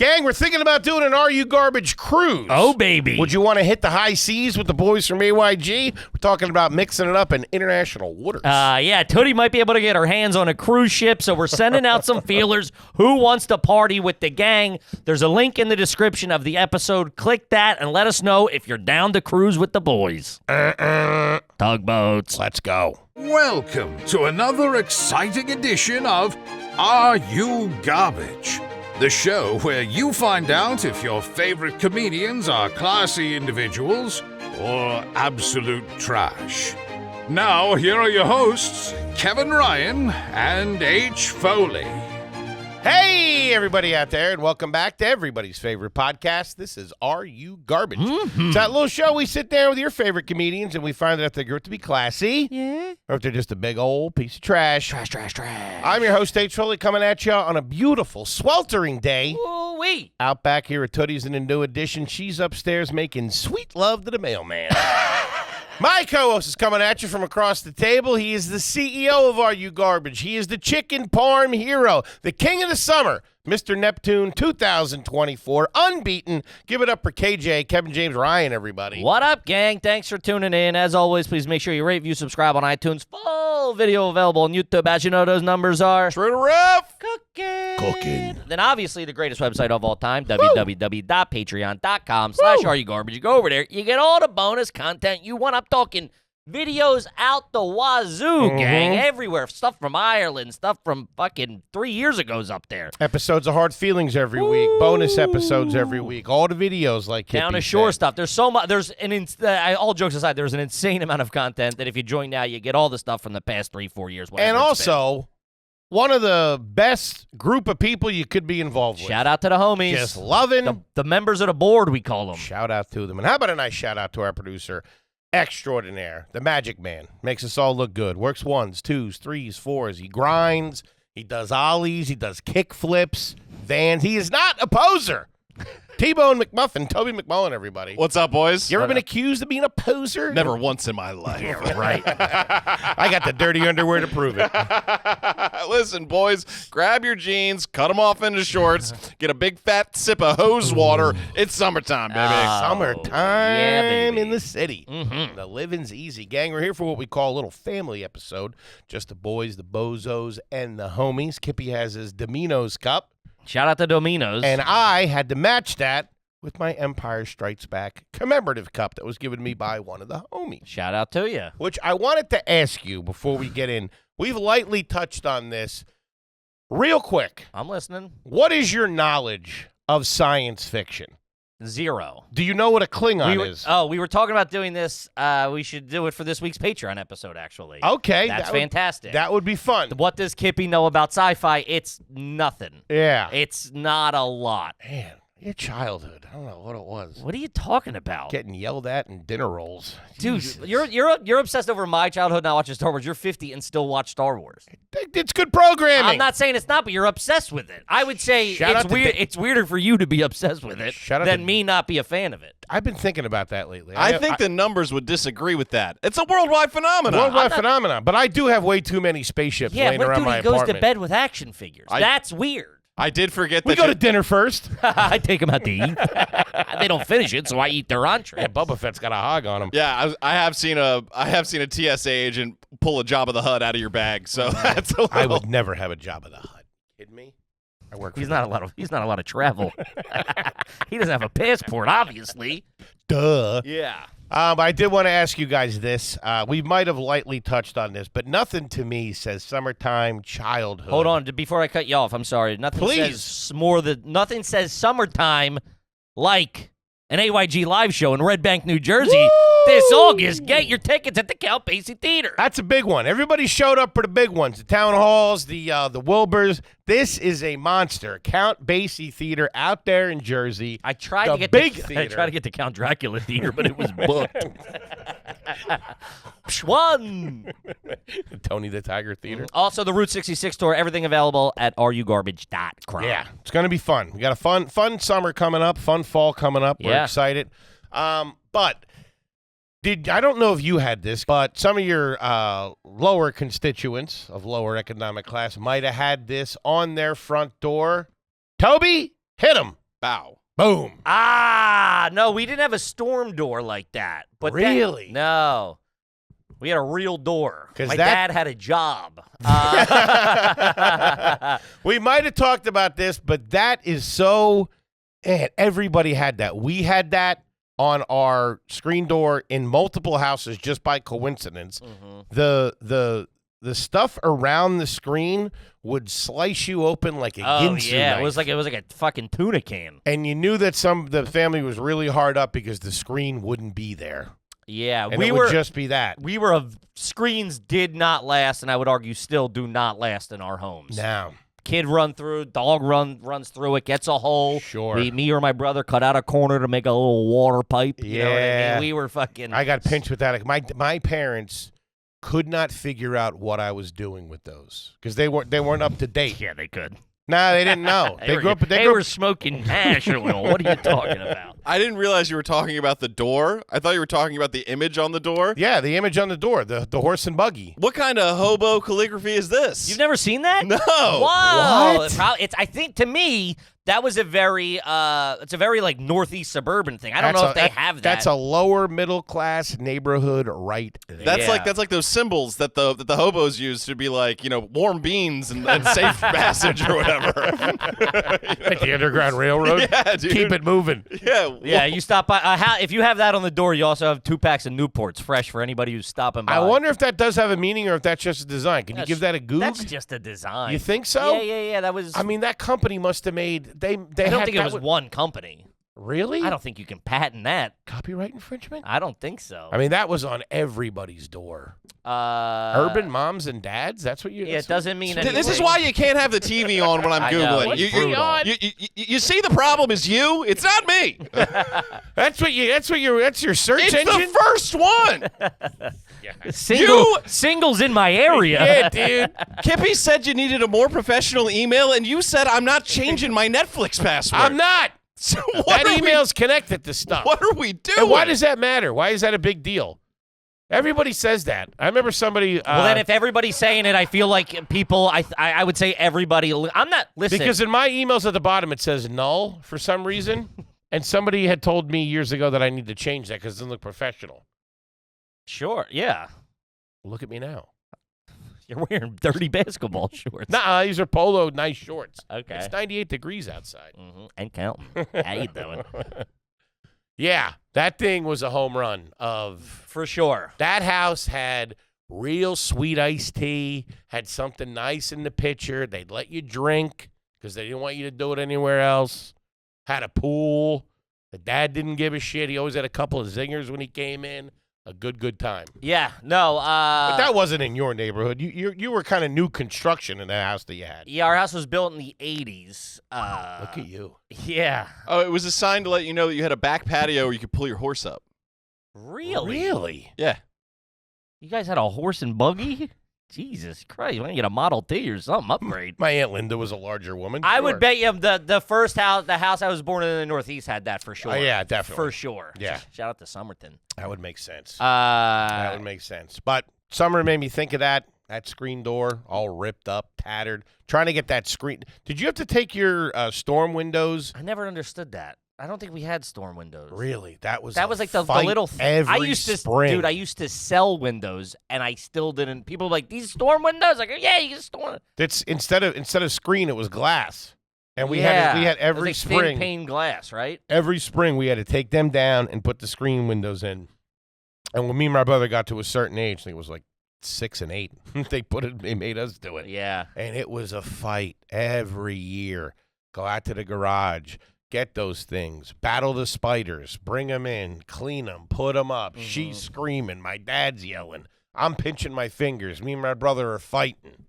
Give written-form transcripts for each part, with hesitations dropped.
Gang, we're thinking about doing an Are You Garbage cruise. Oh, baby. Would you want to hit the high seas with the boys from AYG? We're talking about mixing it up in international waters. Yeah, Tootie might be able to get her hands on a cruise ship, so we're sending out some feelers. Who wants to party with the gang? There's a link in the description of the episode. Click that and let us know if you're down to cruise with the boys. Tugboats. Let's go. Welcome to another exciting edition of Are You Garbage? The show where you find out if your favorite comedians are classy individuals or absolute trash. Now, here are your hosts, Kevin Ryan and H. Foley. Hey, everybody out there, and welcome back to everybody's favorite podcast. This is Are You Garbage? It's that little show we sit down with your favorite comedians, and we find out if they're good to be classy, or if they're just a big old piece of trash. Trash. I'm your host, H. Foley, coming at you on a beautiful, sweltering day. Ooh-wee. Out back here at Tootie's in a new edition. She's upstairs making sweet love to the mailman. My co-host is coming at you from across the table. He is the CEO of Are You Garbage. He is the chicken parm hero, the king of the summer, Mr. Neptune 2024, unbeaten. Give it up for KJ, Kevin James Ryan, everybody. What up, gang? Thanks for tuning in. As always, please make sure you rate, view, subscribe on iTunes. Full video available on YouTube. As you know, those numbers are... True to rough. Cooking. Then obviously the greatest website of all time, www.patreon.com/areyougarbage. You go over there, you get all the bonus content you want. I'm talking videos out the wazoo, gang, everywhere. Stuff from Ireland, stuff from fucking 3 years ago's up there. Episodes of Hard Feelings every week, bonus episodes every week, all the videos like Kippy Down to shore said. stuff. There's so much. All jokes aside, there's an insane amount of content that if you join now, you get all the stuff from the past 3-4 years. And also, one of the best group of people you could be involved with. Shout out to the homies. Just loving. The members of the board, we call them. Shout out to them. And how about a nice shout out to our producer extraordinaire, the Magic Man. Makes us all look good. Works ones, twos, threes, fours. He grinds. He does ollies. He does kick flips, vans. He is not a poser. T-Bone McMuffin, Toby McMullen, everybody. What's up, boys? You ever been accused of being a poser? Never once in my life. Yeah, right. I got the dirty underwear to prove it. Listen, boys, grab your jeans, cut them off into shorts, get a big fat sip of hose water. It's summertime, baby. Summertime yeah, baby. in the city. The living's easy. Gang, we're here for what we call a little family episode. Just the boys, the bozos, and the homies. Kippy has his Domino's cup. Shout out to Domino's. And I had to match that with my Empire Strikes Back commemorative cup that was given to me by one of the homies. Shout out to you. Which I wanted to ask you before we get in. We've lightly touched on this. Real quick. I'm listening. What is your knowledge of science fiction? Zero. Do you know what a Klingon is? We were talking about doing this. We should do it for this week's Patreon episode, actually. Okay. That's fantastic. That would be fun. What does Kippy know about sci-fi? It's nothing. Yeah. It's not a lot. Man, your childhood. I don't know what it was. What are you talking about? Getting yelled at in dinner rolls. Dude, Jesus. you're obsessed over my childhood not watching Star Wars. You're 50 and still watch Star Wars. It's good programming. I'm not saying it's not, but you're obsessed with it. I would say it's weirder for you to be obsessed with it than me not be a fan of it. I've been thinking about that lately. I think the numbers would disagree with that. It's a worldwide phenomenon. Worldwide phenomenon. But I do have way too many spaceships laying around my he goes apartment. to bed with action figures. That's weird. I did forget that we go to dinner first. I take them out to eat. They don't finish it, so I eat their entree. Yeah, Boba Fett's got a hog on him. Yeah, I have seen a TSA agent pull a Jabba the Hutt out of your bag. So that's a little... I would never have a Jabba the Hutt. Kidding me? I work. He's not allowed to travel. He doesn't have a passport, obviously. Duh. Yeah. I did want to ask you guys this. We might have lightly touched on this, but nothing to me says summertime childhood. Hold on, before I cut you off, I'm sorry. Nothing says summertime like an AYG live show in Red Bank, New Jersey this August. Get your tickets at the Count Basie Theater. That's a big one. Everybody showed up for the big ones, the town halls, the Wilburs. This is a monster. Count Basie Theater out there in Jersey. I tried to get to Count Dracula Theater, but it was booked. One. Tony the Tiger Theater. Also, the Route 66 tour. Everything available at arugarbage.com. Yeah, it's going to be fun. We got a fun summer coming up, fun fall coming up. We're excited. But I don't know if you had this, but some of your lower constituents of lower economic class might have had this on their front door. Toby, hit them. Bow. Boom. Ah, no, we didn't have a storm door like that. But Really? No. We had a real door. 'Cause My that- dad had a job. We might have talked about this, but that is so. Man, everybody had that. We had that on our screen door in multiple houses just by coincidence. The stuff around the screen would slice you open like a Ginsu yeah, knife. it was like a fucking tuna can. And you knew that the family was really hard up because the screen wouldn't be there. Yeah, And it would just be that. We were screens did not last, and I would argue still do not last in our homes. Now, Kid run through, dog runs through it, gets a hole. Sure. Me or my brother cut out a corner to make a little water pipe. You know what I mean? We were fucking. I got pinched with that. My parents could not figure out what I was doing with those because they weren't up to date. Yeah, they could. Nah, they didn't know. They were smoking hash oil. What are you talking about? I didn't realize you were talking about the door. I thought you were talking about the image on the door. Yeah, the image on the door, the horse and buggy. What kind of hobo calligraphy is this? You've never seen that? No. Wow. What? I think to me that was a very it's a very like northeast suburban thing. I don't know if they have that. That's a lower middle class neighborhood right there. That's like those symbols that the hobos use to be like, warm beans and safe passage or whatever. Like the Underground Railroad. Yeah, dude. Keep it moving. Yeah, you stop by. If you have that on the door, you also have 2 packs of Newports fresh for anybody who's stopping by. I wonder if that does have a meaning or if that's just a design. Can you give that a goog? That's just a design. You think so? Yeah. That was. I mean, that company must have made. They I don't had think it was one company. Really? I don't think you can patent that. Copyright infringement? I don't think so. I mean, that was on everybody's door. Urban moms and dads? That's what you... Yeah, it doesn't mean anything. This is why you can't have the TV on when I'm I know. Googling. It's You see the problem is you? It's not me. That's your search It's engine? the first one. Singles in my area. Yeah, dude. Kippy said you needed a more professional email, and you said I'm not changing my Netflix password. I'm not. So That email's connected to stuff. What are we doing? And why does that matter? Why is that a big deal? Everybody says that. I remember somebody... Well, then if everybody's saying it, I feel like people, I would say everybody, I'm not listening. Because in my emails at the bottom, it says null for some reason. And somebody had told me years ago that I need to change that because it doesn't look professional. Sure, yeah. Look at me now. You're wearing dirty basketball shorts. Nah, these are polo nice shorts. Okay. It's 98 degrees outside. And counting. How you doing? Yeah, that thing was a home run of... For sure. That house had real sweet iced tea, had something nice in the pitcher. They'd let you drink because they didn't want you to do it anywhere else. Had a pool. The dad didn't give a shit. He always had a couple of zingers when he came in. A good time. Yeah, no. But that wasn't in your neighborhood. You were kind of new construction in the house that you had. Yeah, our house was built in the 80s. Look at you. Yeah. Oh, it was a sign to let you know that you had a back patio where you could pull your horse up. Really? Yeah. You guys had a horse and buggy? Jesus Christ, why don't you get a Model T or something? Upgrade. My Aunt Linda was a larger woman. I Sure. would bet you the first house, the house I was born in the Northeast had that for sure. Oh, yeah, definitely. For sure. Yeah. Shout out to Somerton. That would make sense. That Uh, would make sense. But summer made me think of that screen door all ripped up, tattered, trying to get that screen. Did you have to take your storm windows? I never understood that. I don't think we had storm windows. Really? That was like the fight little every I used to spring. Dude, I used to sell windows and I still didn't. People were like, these storm windows? Like, yeah, you can storm it. That's instead of screen, it was glass. And we Yeah. had It was every like spring. thin pane glass, right? Every spring we had to take them down and put the screen windows in. And when me and my brother got to a certain age, I think it was like 6 and 8, they made us do it. Yeah. And it was a fight every year. Go out to the garage, get those things, battle the spiders, bring them in, clean them, put them up. She's screaming, my dad's yelling. I'm pinching my fingers. Me and my brother are fighting.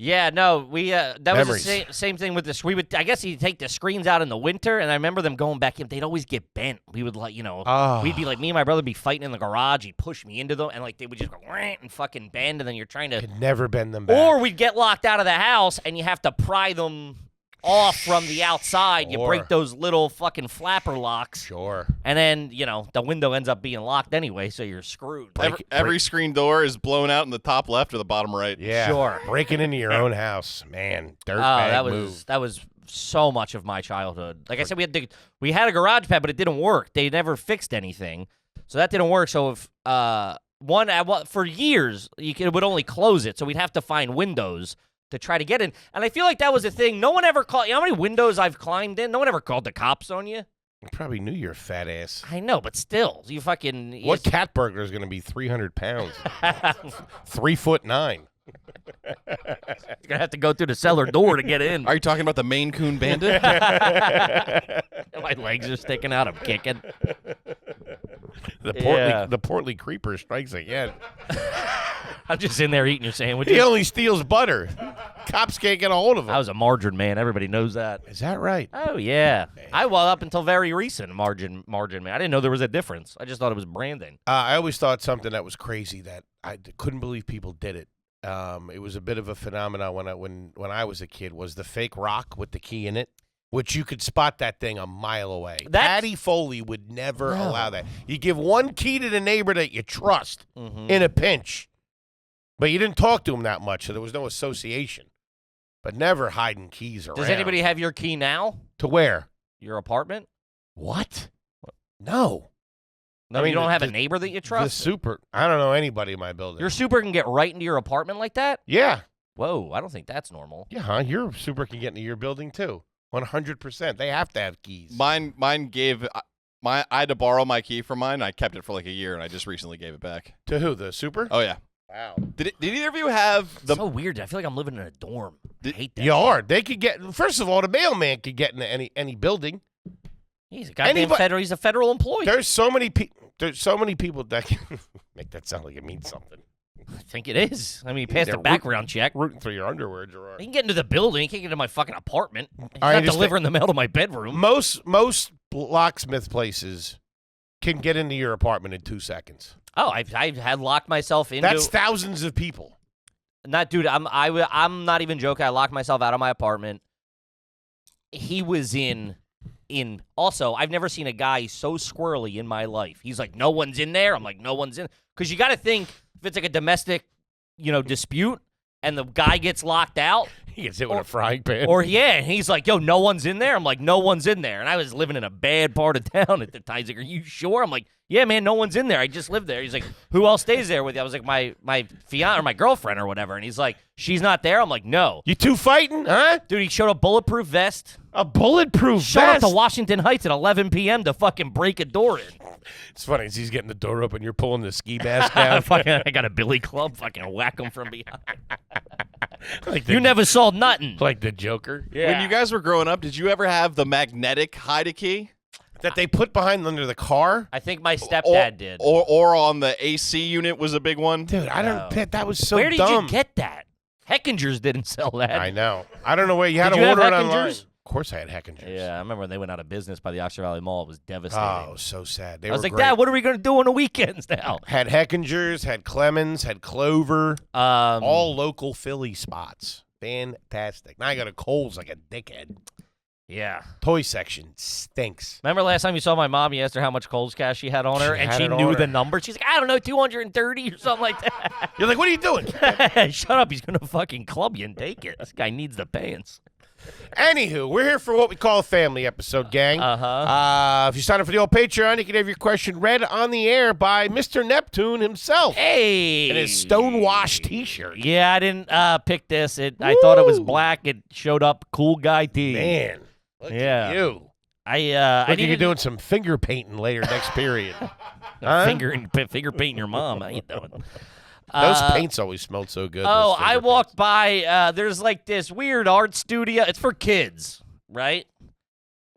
Yeah, no, we that Memories. was the same thing with this. We would, I guess, you'd take the screens out in the winter, and I remember them going back in. They'd always get bent. We would we'd be like, me and my brother would be fighting in the garage. He'd push me into them, and like they would just go and fucking bend, and then you're trying to. Could never bend them back. Or we'd get locked out of the house, and you have to pry them off from the outside. You Sure. break those little fucking flapper locks, Sure. and then the window ends up being locked anyway, so you're screwed. Every screen door is blown out in the top left or the bottom right. Yeah. Sure. Breaking into your own house. Man, Oh, dirtbag that move. was so much of my childhood. Like I said, we had a garage pad, but it didn't work. They never fixed anything, so that didn't work. So if for years it would only close it, so we'd have to find windows to try to get in. And I feel like that was a thing. No one ever called. You know how many windows I've climbed in? No one ever called the cops on you. I probably knew you're a fat ass. I know, but still, you fucking. What cat burglar is going to be 300 pounds? 3'9". You're gonna have to go through the cellar door to get in. Are you talking about the Maine Coon Bandit? My legs are sticking out. I'm kicking. The portly creeper strikes again. I'm just in there eating your sandwiches. He only steals butter. Cops can't get a hold of him. I was a margarine man. Everybody knows that. Is that right? Oh yeah. Up until very recent, margin man. I didn't know there was a difference. I just thought it was branding. I always thought something that was crazy that I couldn't believe people did it. It was a bit of a phenomenon when I was a kid. Was the fake rock with the key in it, which you could spot that thing a mile away. Patty Foley would never allow that. You give one key to the neighbor that you trust in a pinch, but you didn't talk to him that much, so there was no association. But never hiding keys around. Does anybody have your key now? To where? Your apartment? What? No. No, you don't have a neighbor that you trust? I don't know anybody in my building. Your super can get right into your apartment like that? Yeah. Whoa, I don't think that's normal. Yeah, your super can get into your building too. 100%. They have to have keys. Mine gave I had to borrow my key from mine. I kept it for like a year, and I just recently gave it back. To who? The super? Oh yeah. Wow. Did either of you have the? So weird. I feel like I'm living in a dorm. I hate that. You are. They could get. First of all, the mailman could get into any building. He's a goddamn federal. He's a federal employee. There's so many people that can make that sound like it means something. I think it is. I mean, he passed a background check. Rooting through your underwear, Gerard. He can get into the building. He can't get into my fucking apartment. He's right, not delivering the mail to my bedroom. Most locksmith places can get into your apartment in 2 seconds. Oh, I've had locked myself into. That's thousands of people. Dude. I'm not even joking. I locked myself out of my apartment. He was in. Also, I've never seen a guy so squirrely in my life. He's like, no one's in there. I'm like, no one's in. Because you got to think, if it's like a domestic, dispute, and the guy gets locked out. He gets hit with a frying pan. And he's like, yo, no one's in there. I'm like, no one's in there. And I was living in a bad part of town at the time. He's like, are you sure? I'm like, yeah, man, no one's in there. I just live there. He's like, who else stays there with you? I was like, my fiance or my girlfriend or whatever. And he's like, she's not there. I'm like, no. You two fighting, huh? Dude, he showed a bulletproof vest. A bulletproof Showed vest? up to Washington Heights at 11 p.m. to fucking break a door in. It's funny. As he's getting the door open, you're pulling the ski mask down. I got a billy club. Fucking whack him from behind. You never saw nothing. Like the Joker. Yeah. When you guys were growing up, did you ever have the magnetic hide-a-key? That they put behind under the car? I think my stepdad did. Or on the AC unit was a big one? Dude, I don't know. That was so Where did dumb. you get that? Heckingers didn't sell that. I know. I don't know where you had Did to you have order it online. Heckingers? Of course I had Heckingers. Yeah, I remember when they went out of business by the Oxford Valley Mall. It was devastating. Oh, so sad. They I was were like, great. Dad, what are we going to do on the weekends now? Had Heckingers, had Clemens, had Clover. All local Philly spots. Fantastic. Now I got a Kohl's like a dickhead. Yeah. Toy section stinks. Remember last time you saw my mom, you asked her how much Kohl's cash she had on her, and had she it on knew her. the number. She's like, I don't know, 230 or something like that. You're like, what are you doing? Shut up. He's going to fucking club you and take it. This guy needs the pants. Anywho, we're here for what we call a family episode, gang. If you sign up for the old Patreon, you can have your question read on the air by Mr. Neptune himself. Hey. In his Stonewash t-shirt. Yeah, I didn't pick this. I thought it was black. It showed up cool guy tee. Man, look at you. I Look at you doing some finger painting later next period. Huh? finger painting your mom. How you doing? Those paints always smelled so good. Oh, I walked by. There's like this weird art studio. It's for kids, right?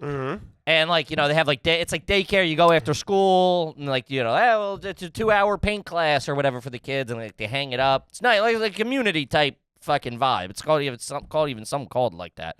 Mm-hmm. And like they have like it's like daycare. You go after school, and like it's a 2-hour paint class or whatever for the kids, and like they hang it up. It's not like a community type fucking vibe. It's called even something called like that.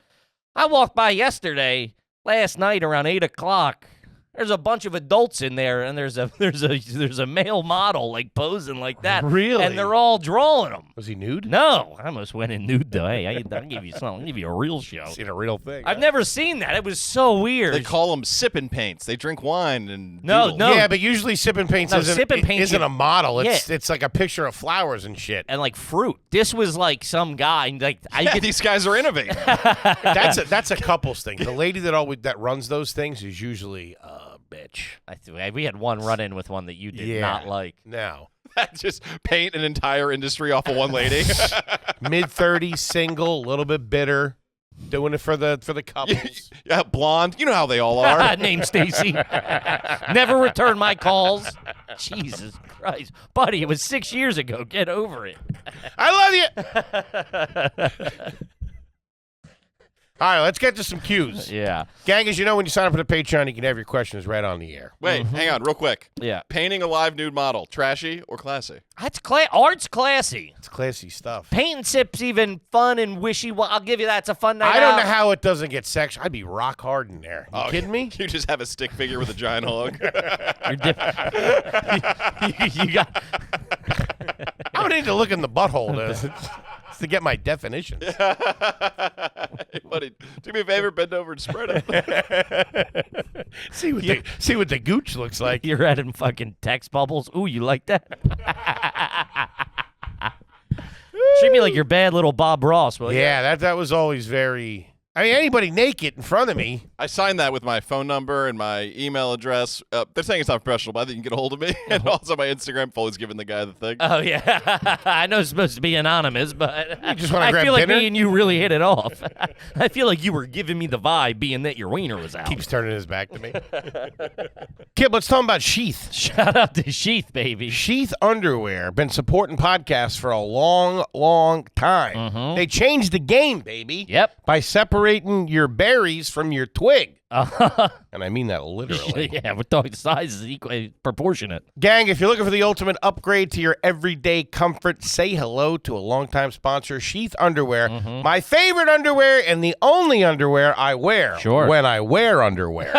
I walked by last night around 8 o'clock. There's a bunch of adults in there, and there's a male model like posing like that. Really? And they're all drawing them. Was he nude? No, I almost went in nude though. Hey, I'll give you something. I'll give you a real show. Seen a real thing. I've never seen that. It was so weird. They call them sipping paints. They drink wine and No, doodle. no. Yeah, but usually sipping paints No, isn't, sipping paints isn't you- a model. It's Yeah. it's like a picture of flowers and shit. and like fruit. This was like some guy. Like I Yeah, could, these guys are innovating. That's a couples thing. The lady that runs those things is usually a bitch. we had one run in with one that you did not like. No. Just paint an entire industry off of one lady. Mid-30s, single, a little bit bitter, doing it for the couples. Yeah, blonde. You know how they all are. Name Stacy. Never return my calls. Jesus Christ. Buddy, it was 6 years ago. Get over it. I love you. All right, let's get to some cues. Yeah. Gang, as you know, when you sign up for the Patreon, you can have your questions right on the air. Wait, hang on, real quick. Yeah. Painting a live nude model, trashy or classy? That's art's classy. It's classy stuff. Paint and sip's even fun and wishy. I'll give you that. It's a fun night I don't out. know how it doesn't get sexual. I'd be rock hard in there. You kidding me? You just have a stick figure with a giant hog. You're you got. I would need to look in the butthole to get my definition. Hey, buddy, do me a favor, bend over and spread it. see what the gooch looks like. You're adding fucking text bubbles. Ooh, you like that? Treat me like your bad little Bob Ross, will you? Yeah, that was always very. I mean, anybody naked in front of me. I signed that with my phone number and my email address. They're saying it's not professional, but I think you can get a hold of me. And also my Instagram. Foley's giving the guy the thing. Oh, yeah. I know it's supposed to be anonymous, but You just wanna I grab feel like dinner? me and you really hit it off. I feel like you were giving me the vibe being that your wiener was out. Keeps turning his back to me. Kid, let's talk about Sheath. Shout out to Sheath, baby. Sheath underwear been supporting podcasts for a long, long time. They changed the game, baby. Yep. By separating your berries from your twig. And I mean that literally. Yeah, we're talking size is equally proportionate. Gang, if you're looking for the ultimate upgrade to your everyday comfort, say hello to a longtime sponsor, Sheath Underwear. My favorite underwear and the only underwear I wear when I wear underwear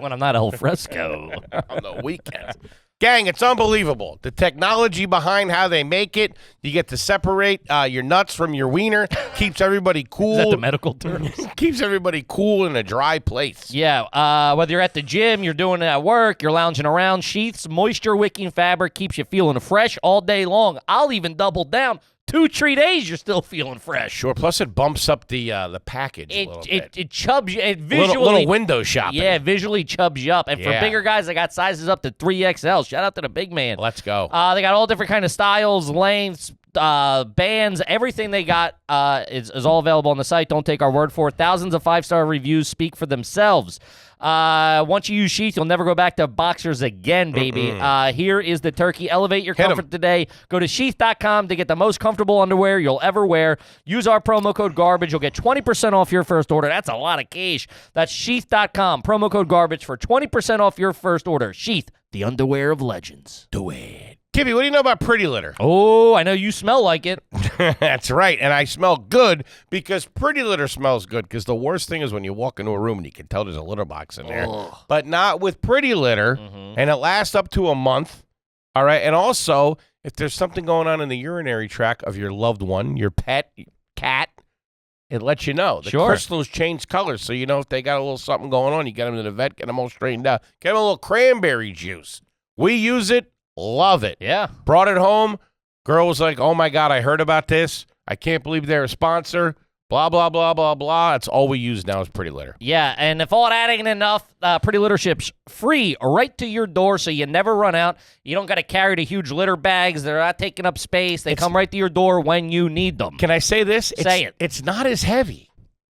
When I'm not al fresco. on the weekends. Gang, it's unbelievable. The technology behind how they make it. You get to separate your nuts from your wiener. Keeps everybody cool. Is that the medical term? Keeps everybody cool in a dry place. Yeah, whether you're at the gym, you're doing it at work, you're lounging around, Sheath's moisture-wicking fabric keeps you feeling fresh all day long. I'll even double down. 2-3 days, you're still feeling fresh. Sure. Plus, it bumps up the package a little bit. It chubs you. It visually Little window shopping. Yeah, visually chubs you up. And for Yeah. bigger guys, they got sizes up to 3XL. Shout out to the big man. Let's go. They got all different kind of styles, lengths, bands, everything they got is all available on the site. Don't take our word for it. Thousands of 5-star reviews speak for themselves. Once you use Sheath, you'll never go back to boxers again, baby. Here is the turkey. Elevate your comfort today. Go to sheath.com to get the most comfortable underwear you'll ever wear. Use our promo code GARBAGE. You'll get 20% off your first order. That's a lot of cash. That's sheath.com. Promo code GARBAGE for 20% off your first order. Sheath, the underwear of legends. Do it. Kippy, what do you know about Pretty Litter? Oh, I know you smell like it. That's right. And I smell good because Pretty Litter smells good, because the worst thing is when you walk into a room and you can tell there's a litter box in there. But not with Pretty Litter, and it lasts up to a month. All right. And also, if there's something going on in the urinary tract of your loved one, your pet, cat, it lets you know. The crystals change colors, so you know if they got a little something going on, you get them to the vet, get them all straightened out. Get them a little cranberry juice. We use it. Love it. Yeah. Brought it home. Girl was like, oh, my God, I heard about this. I can't believe they're a sponsor. Blah, blah, blah, blah, blah. That's all we use now is Pretty Litter. Yeah, and if all that ain't enough, Pretty Litter ships free right to your door, so you never run out. You don't got to carry the huge litter bags. They're not taking up space. They come right to your door when you need them. Can I say this? Say it. It's not as heavy.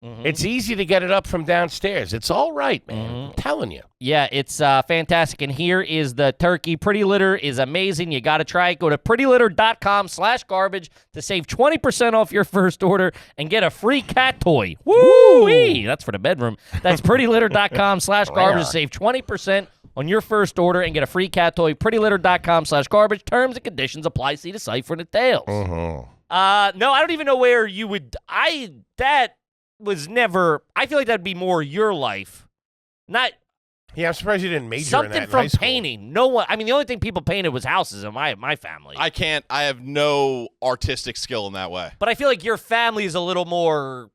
It's easy to get it up from downstairs. It's all right, man. I'm telling you. Yeah, it's fantastic. And here is the turkey. Pretty Litter is amazing. You got to try it. Go to prettylitter.com/garbage to save 20% off your first order and get a free cat toy. Woo-wee! That's for the bedroom. That's prettylitter.com/garbage to save 20% on your first order and get a free cat toy. prettylitter.com/garbage. Terms and conditions apply. See the site for details. No, I don't even know where you would. That was never. I feel like that'd be more your life. Not. Yeah, I'm surprised you didn't major in that Something in high from school. painting. No one. I mean, the only thing people painted was houses in my family. I can't. I have no artistic skill in that way. But I feel like your family is a little more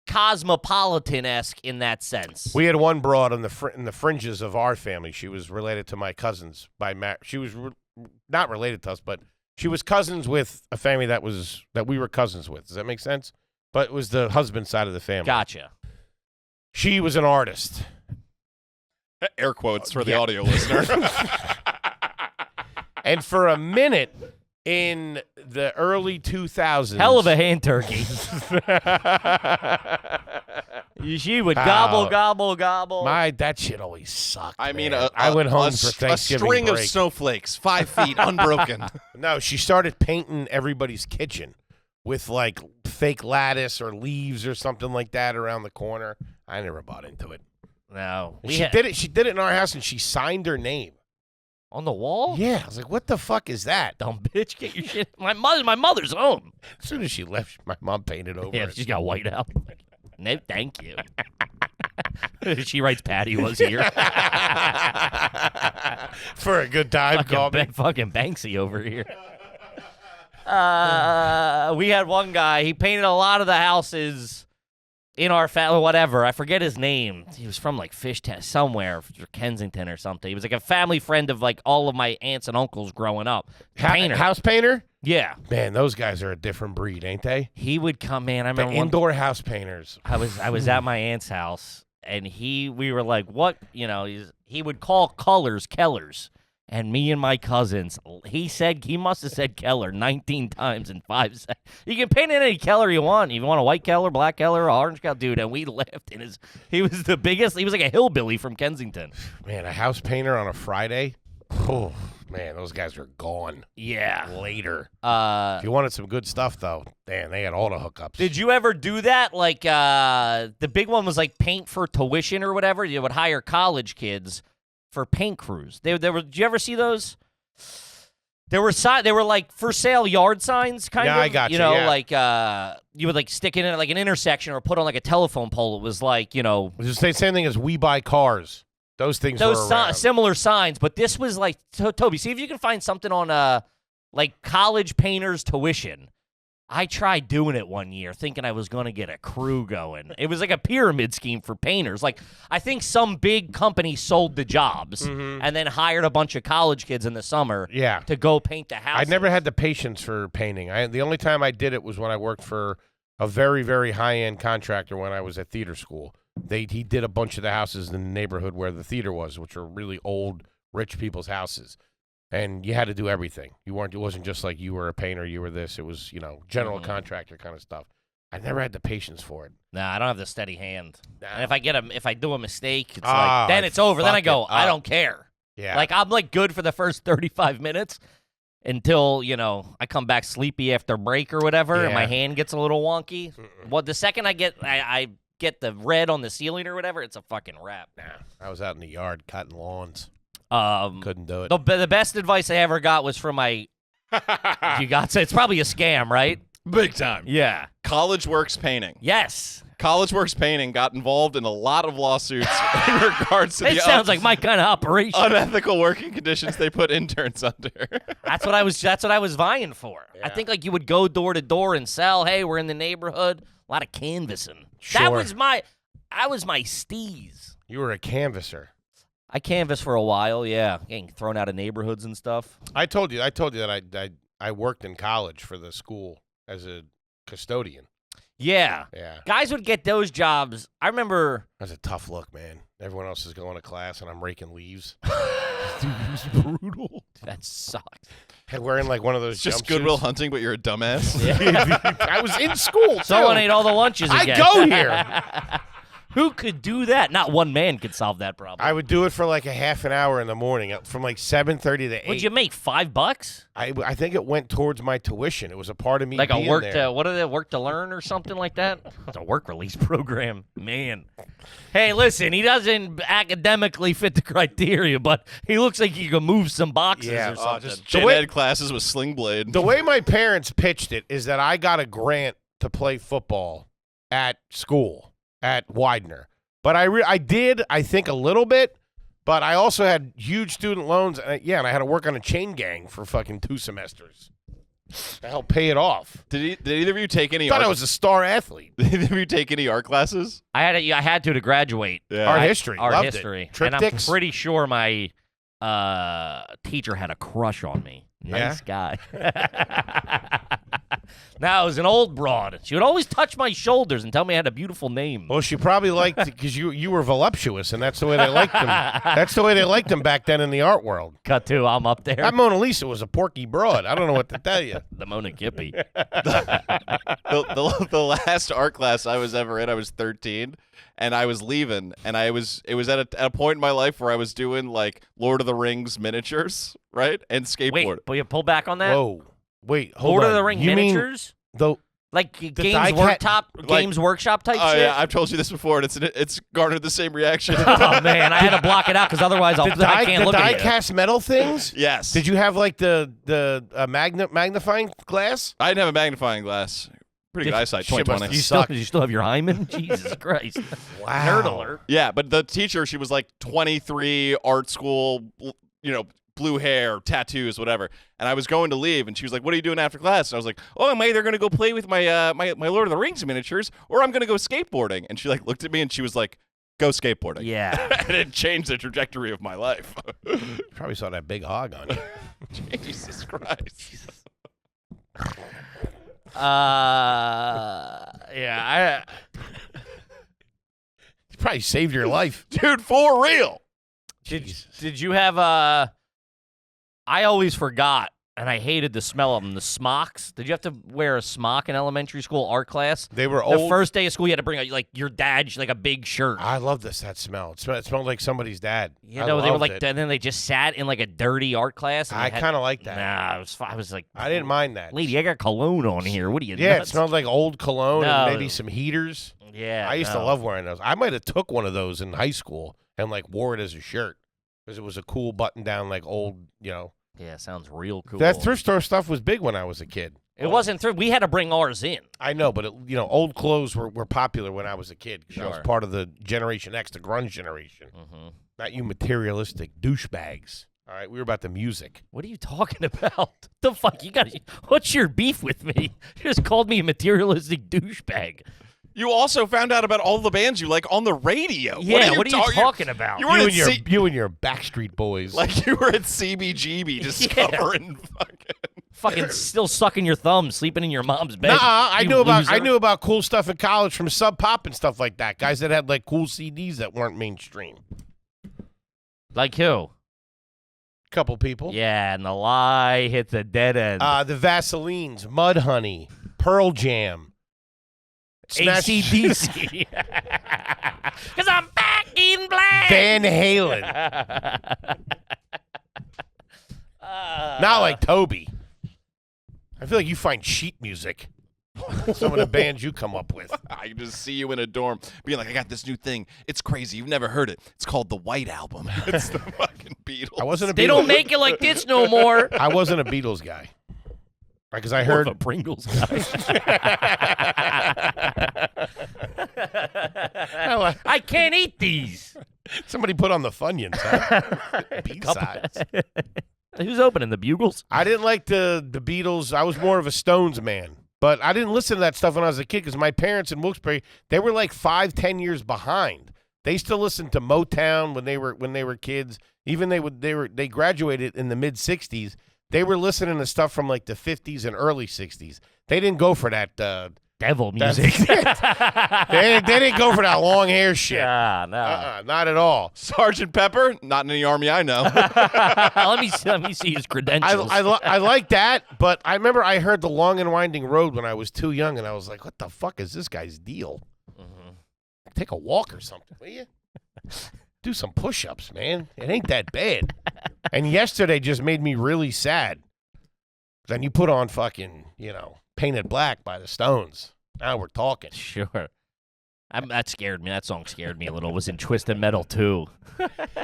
cosmopolitan-esque in that sense. We had one broad on in the fringes of our family. She was related to my cousins by She was not related to us, but she was cousins with a family that we were cousins with. Does that make sense? But it was the husband side of the family. Gotcha. She was an artist. Air quotes for the audio listener. And for a minute in the early 2000s. Hell of a hand turkey. She would gobble, gobble, gobble. That shit always sucked. I mean, man. I went home for Thanksgiving a string break. of snowflakes, 5 feet, unbroken. No, she started painting everybody's kitchen with like fake lattice or leaves or something like that around the corner. I never bought into it. No. She did it. She did it in our house, and she signed her name on the wall. Yeah, I was like, "What the fuck is that?" Dumb bitch, get your shit. My mother's home. As soon as she left, my mom painted over. Yeah, it. she's got white out. No, thank you. She writes Patty was here. For a good time, call me. Fucking Banksy over here. We had one guy. He painted a lot of the houses in our family, whatever. I forget his name. He was from like Fishtown, somewhere, Kensington or something. He was like a family friend of like all of my aunts and uncles growing up. Painter. House painter? Yeah. Man, those guys are a different breed, ain't they? He would come in. I The remember indoor house painters. I was at my aunt's house, and we were like, what? You know, he would call colors Kellers. And me and my cousins, he must have said Keller 19 times in 5 seconds. You can paint in any Keller you want. If you want a white Keller, black Keller, orange Keller, dude. And we laughed. He was the biggest. He was like a hillbilly from Kensington. Man, a house painter on a Friday. Oh, man, those guys are gone. Yeah. Later. If you wanted some good stuff, though, man, they had all the hookups. Did you ever do that? Like, the big one was like paint for tuition or whatever. You would hire college kids for paint crews. Did you ever see those? They were like for sale yard signs, kind of. Yeah, I got you. You know, yeah. like you would like stick it in like an intersection or put on like a telephone pole. It was like, you know, It was the same thing as We Buy Cars. Those things were around. Similar signs, but this was like Toby. See if you can find something on like college painters tuition. I tried doing it one year thinking I was going to get a crew going. It was like a pyramid scheme for painters. Like, I think some big company sold the jobs and then hired a bunch of college kids in the summer to go paint the house. I never had the patience for painting. The only time I did it was when I worked for a very, very high-end contractor when I was at theater school. He did a bunch of the houses in the neighborhood where the theater was, which are really old, rich people's houses. And you had to do everything. It wasn't just like you were a painter, you were this. It was, general contractor kind of stuff. I never had the patience for it. Nah, I don't have the steady hand. Nah. And if I do a mistake, it's like then it's over. Then I go, I don't care. Yeah. Like I'm like good for the first 35 minutes until, I come back sleepy after break or whatever and my hand gets a little wonky. Well, the second I get get the red on the ceiling or whatever, it's a fucking wrap. Nah, I was out in the yard cutting lawns. Couldn't do it. The best advice I ever got was from my. It's probably a scam, right? Big time. Yeah. College Works Painting. Yes. College Works Painting got involved in a lot of lawsuits in regards to It sounds like my kind of operation. unethical working conditions they put interns under. That's what I was vying for. I think like you would go door to door and sell. Hey, we're in the neighborhood. A lot of canvassing. Sure. I was my steez. You were a canvasser. I canvassed for a while, yeah, getting thrown out of neighborhoods and stuff. I told you that I worked in college for the school as a custodian. Yeah. Yeah. Guys would get those jobs. I remember. That's a tough look, man. Everyone else is going to class and I'm raking leaves. Dude, it was brutal. That sucked. And wearing like one of those It's just jumpsuits. Goodwill Hunting, but you're a dumbass. I was in school, too. Someone ate all the lunches again. I go here. Who could do that? Not one man could solve that problem. I would do it for like a half an hour in the morning, from like 7:30 to 8. Would you make $5? I think it went towards my tuition. It was a part of me Like being a work there. work to learn or something like that? That's a work release program. Man. Hey, listen, he doesn't academically fit the criteria, but he looks like he can move some boxes or something. Just gen ed classes with Sling Blade. The way my parents pitched it is that I got a grant to play football at school at Widener. But I think a little bit, But I also had huge student loans. And I had to work on a chain gang for fucking 2 semesters to help pay it off. Did either of you take any? I thought I was a star athlete. Did either of you take any art classes? I had to graduate. Yeah. Art history. Art Loved history. It. And I'm Triptychs. pretty sure my teacher had a crush on me. Nice guy. Now, it was an old broad. She would always touch my shoulders and tell me I had a beautiful name. Well, she probably liked because you were voluptuous, and that's the way they liked them. That's the way they liked them back then in the art world. Cut to, I'm up there. That Mona Lisa was a porky broad. I don't know what to tell you. The Mona Kippy. The last art class I was ever in, I was 13, and I was leaving, and it was at a point in my life where I was doing like Lord of the Rings miniatures, right, and skateboard. Wait, will you pull back on that? Whoa, wait, hold Lord on. of the Ring You mean miniatures? Like die cat- Games Workshop type Oh shit? yeah, I've told you this before, and it's garnered the same reaction. Oh, man, I had to block it out because otherwise I can't look at you. die-cast metal things? Yes. Did you have like the magnifying glass? I didn't have a magnifying glass. Pretty good eyesight. Shit must 2020. be You still have your hymen? Jesus Christ. Wow. Nerd alert. Yeah, but the teacher, she was like 23, art school, blue hair, tattoos, whatever. And I was going to leave, and she was like, "What are you doing after class?" And I was like, "Oh, I'm either going to go play with my my Lord of the Rings miniatures, or I'm going to go skateboarding." And she like looked at me, and she was like, "Go skateboarding." Yeah. And it changed the trajectory of my life. Probably saw that big hog on you. Jesus Christ. Yeah, It probably saved your life. Dude, for real. Did you have I always forgot, and I hated the smell of them, the smocks. Did you have to wear a smock in elementary school art class? They were The old. first day of school, you had to bring like your dad's like a big shirt. I love that smell. It smelled like somebody's dad. You I know, they were loved like, it. and then they just sat in like a dirty art class. And I they had- kind of like that. Nah, I was like, I didn't mind that. lady, I got cologne on here. What are you? Yeah, nuts? it smelled like old cologne No. and maybe some heaters. Yeah, I used to no. love wearing those. I might have took one of those in high school and like wore it as a shirt because it was a cool button down, like old, Yeah, sounds real cool. That thrift store stuff was big when I was a kid. It wasn't thrift. We had to bring ours in. I know, but old clothes were popular when I was a kid because I was Sure. part of the Generation X, the grunge generation. Mm-hmm. Not you materialistic douchebags. All right, we were about the music. What are you talking about? The fuck? What's your beef with me? You just called me a materialistic douchebag. You also found out about all the bands you like on the radio. Yeah, what are you talking about? You were You at and your Backstreet Boys. like you were at CBGB discovering Fucking still sucking your thumb, sleeping in your mom's bed. Nah, I you knew about cool stuff in college from Sub Pop and stuff like that. Guys that had like cool CDs that weren't mainstream. Like who? Couple people. Yeah, and the lie hit the dead end. The Vaselines, Mud Honey, Pearl Jam. AC/DC. Because I'm back in black. Van Halen. Not like Toby. I feel like you find sheet music. Some of the bands you come up with. I can just see you in a dorm being like, I got this new thing. It's crazy. You've never heard it. It's called the White Album. It's the fucking Beatles. I wasn't a Beatles. They don't make it like this no more. I wasn't a Beatles guy. Right, because I More heard of a Pringles guy. I can't eat these. somebody put on the Funyuns. Huh? B-sides. Who's opening the Bugles? I didn't like the Beatles. I was more of a Stones man. But I didn't listen to that stuff when I was a kid because my parents in Wilkes-Barre, they were like 5-10 years behind. They still listened to Motown when they were kids. Even they graduated in the mid '60s. They were listening to stuff from like the '50s and early '60s. They didn't go for that Devil music. they didn't go for that long hair shit. Yeah, no. Not at all. Sergeant Pepper, not in any army I know. let me see his credentials. I like that, but I remember I heard The Long and Winding Road when I was too young, and I was like, what the fuck is this guy's deal? Take a walk or something, will you? Do some push-ups, man. It ain't that bad. And yesterday just made me really sad. Then you put on fucking, Painted Black by the Stones. Now we're talking. Sure. That scared me. That song scared me a little. It was in Twisted Metal too.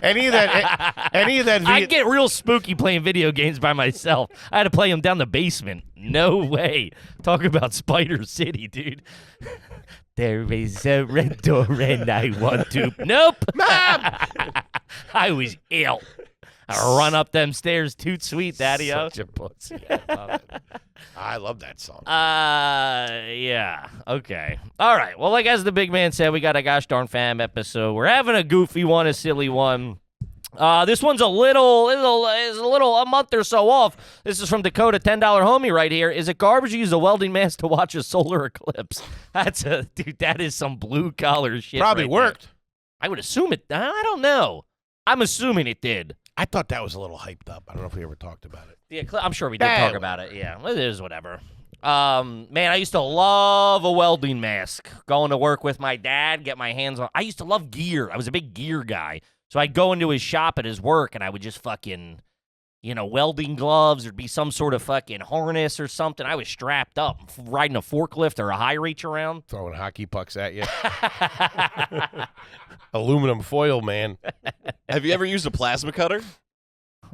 Any of that I get real spooky playing video games by myself. I had to play them down the basement. No way. Talk about Spider City, dude. There is a red door and I want to. Nope. Mom! I was ill. I run up them stairs, toot sweet, daddy-o. Such a pussy. I love it. I love that song. Yeah. Okay. All right. Well, like as the big man said, we got a gosh darn fam episode. We're having a goofy one, a silly one. This one's a month or so off. This is from Dakota, $10 homie right here. Is it garbage to use a welding mask to watch a solar eclipse? Dude, that is some blue collar shit. Probably right worked. there. I would assume it. I don't know. I'm assuming it did. I thought that was a little hyped up. I don't know if we ever talked about it. Yeah, I'm sure we did talk about it. Yeah, it is whatever. Man, I used to love a welding mask. Going to work with my dad, get my hands on. I used to love gear. I was a big gear guy. So I'd go into his shop at his work, and I would just fucking, welding gloves. There'd be some sort of fucking harness or something. I was strapped up, riding a forklift or a high reach around. Throwing hockey pucks at you. Aluminum foil, man. Have you ever used a plasma cutter?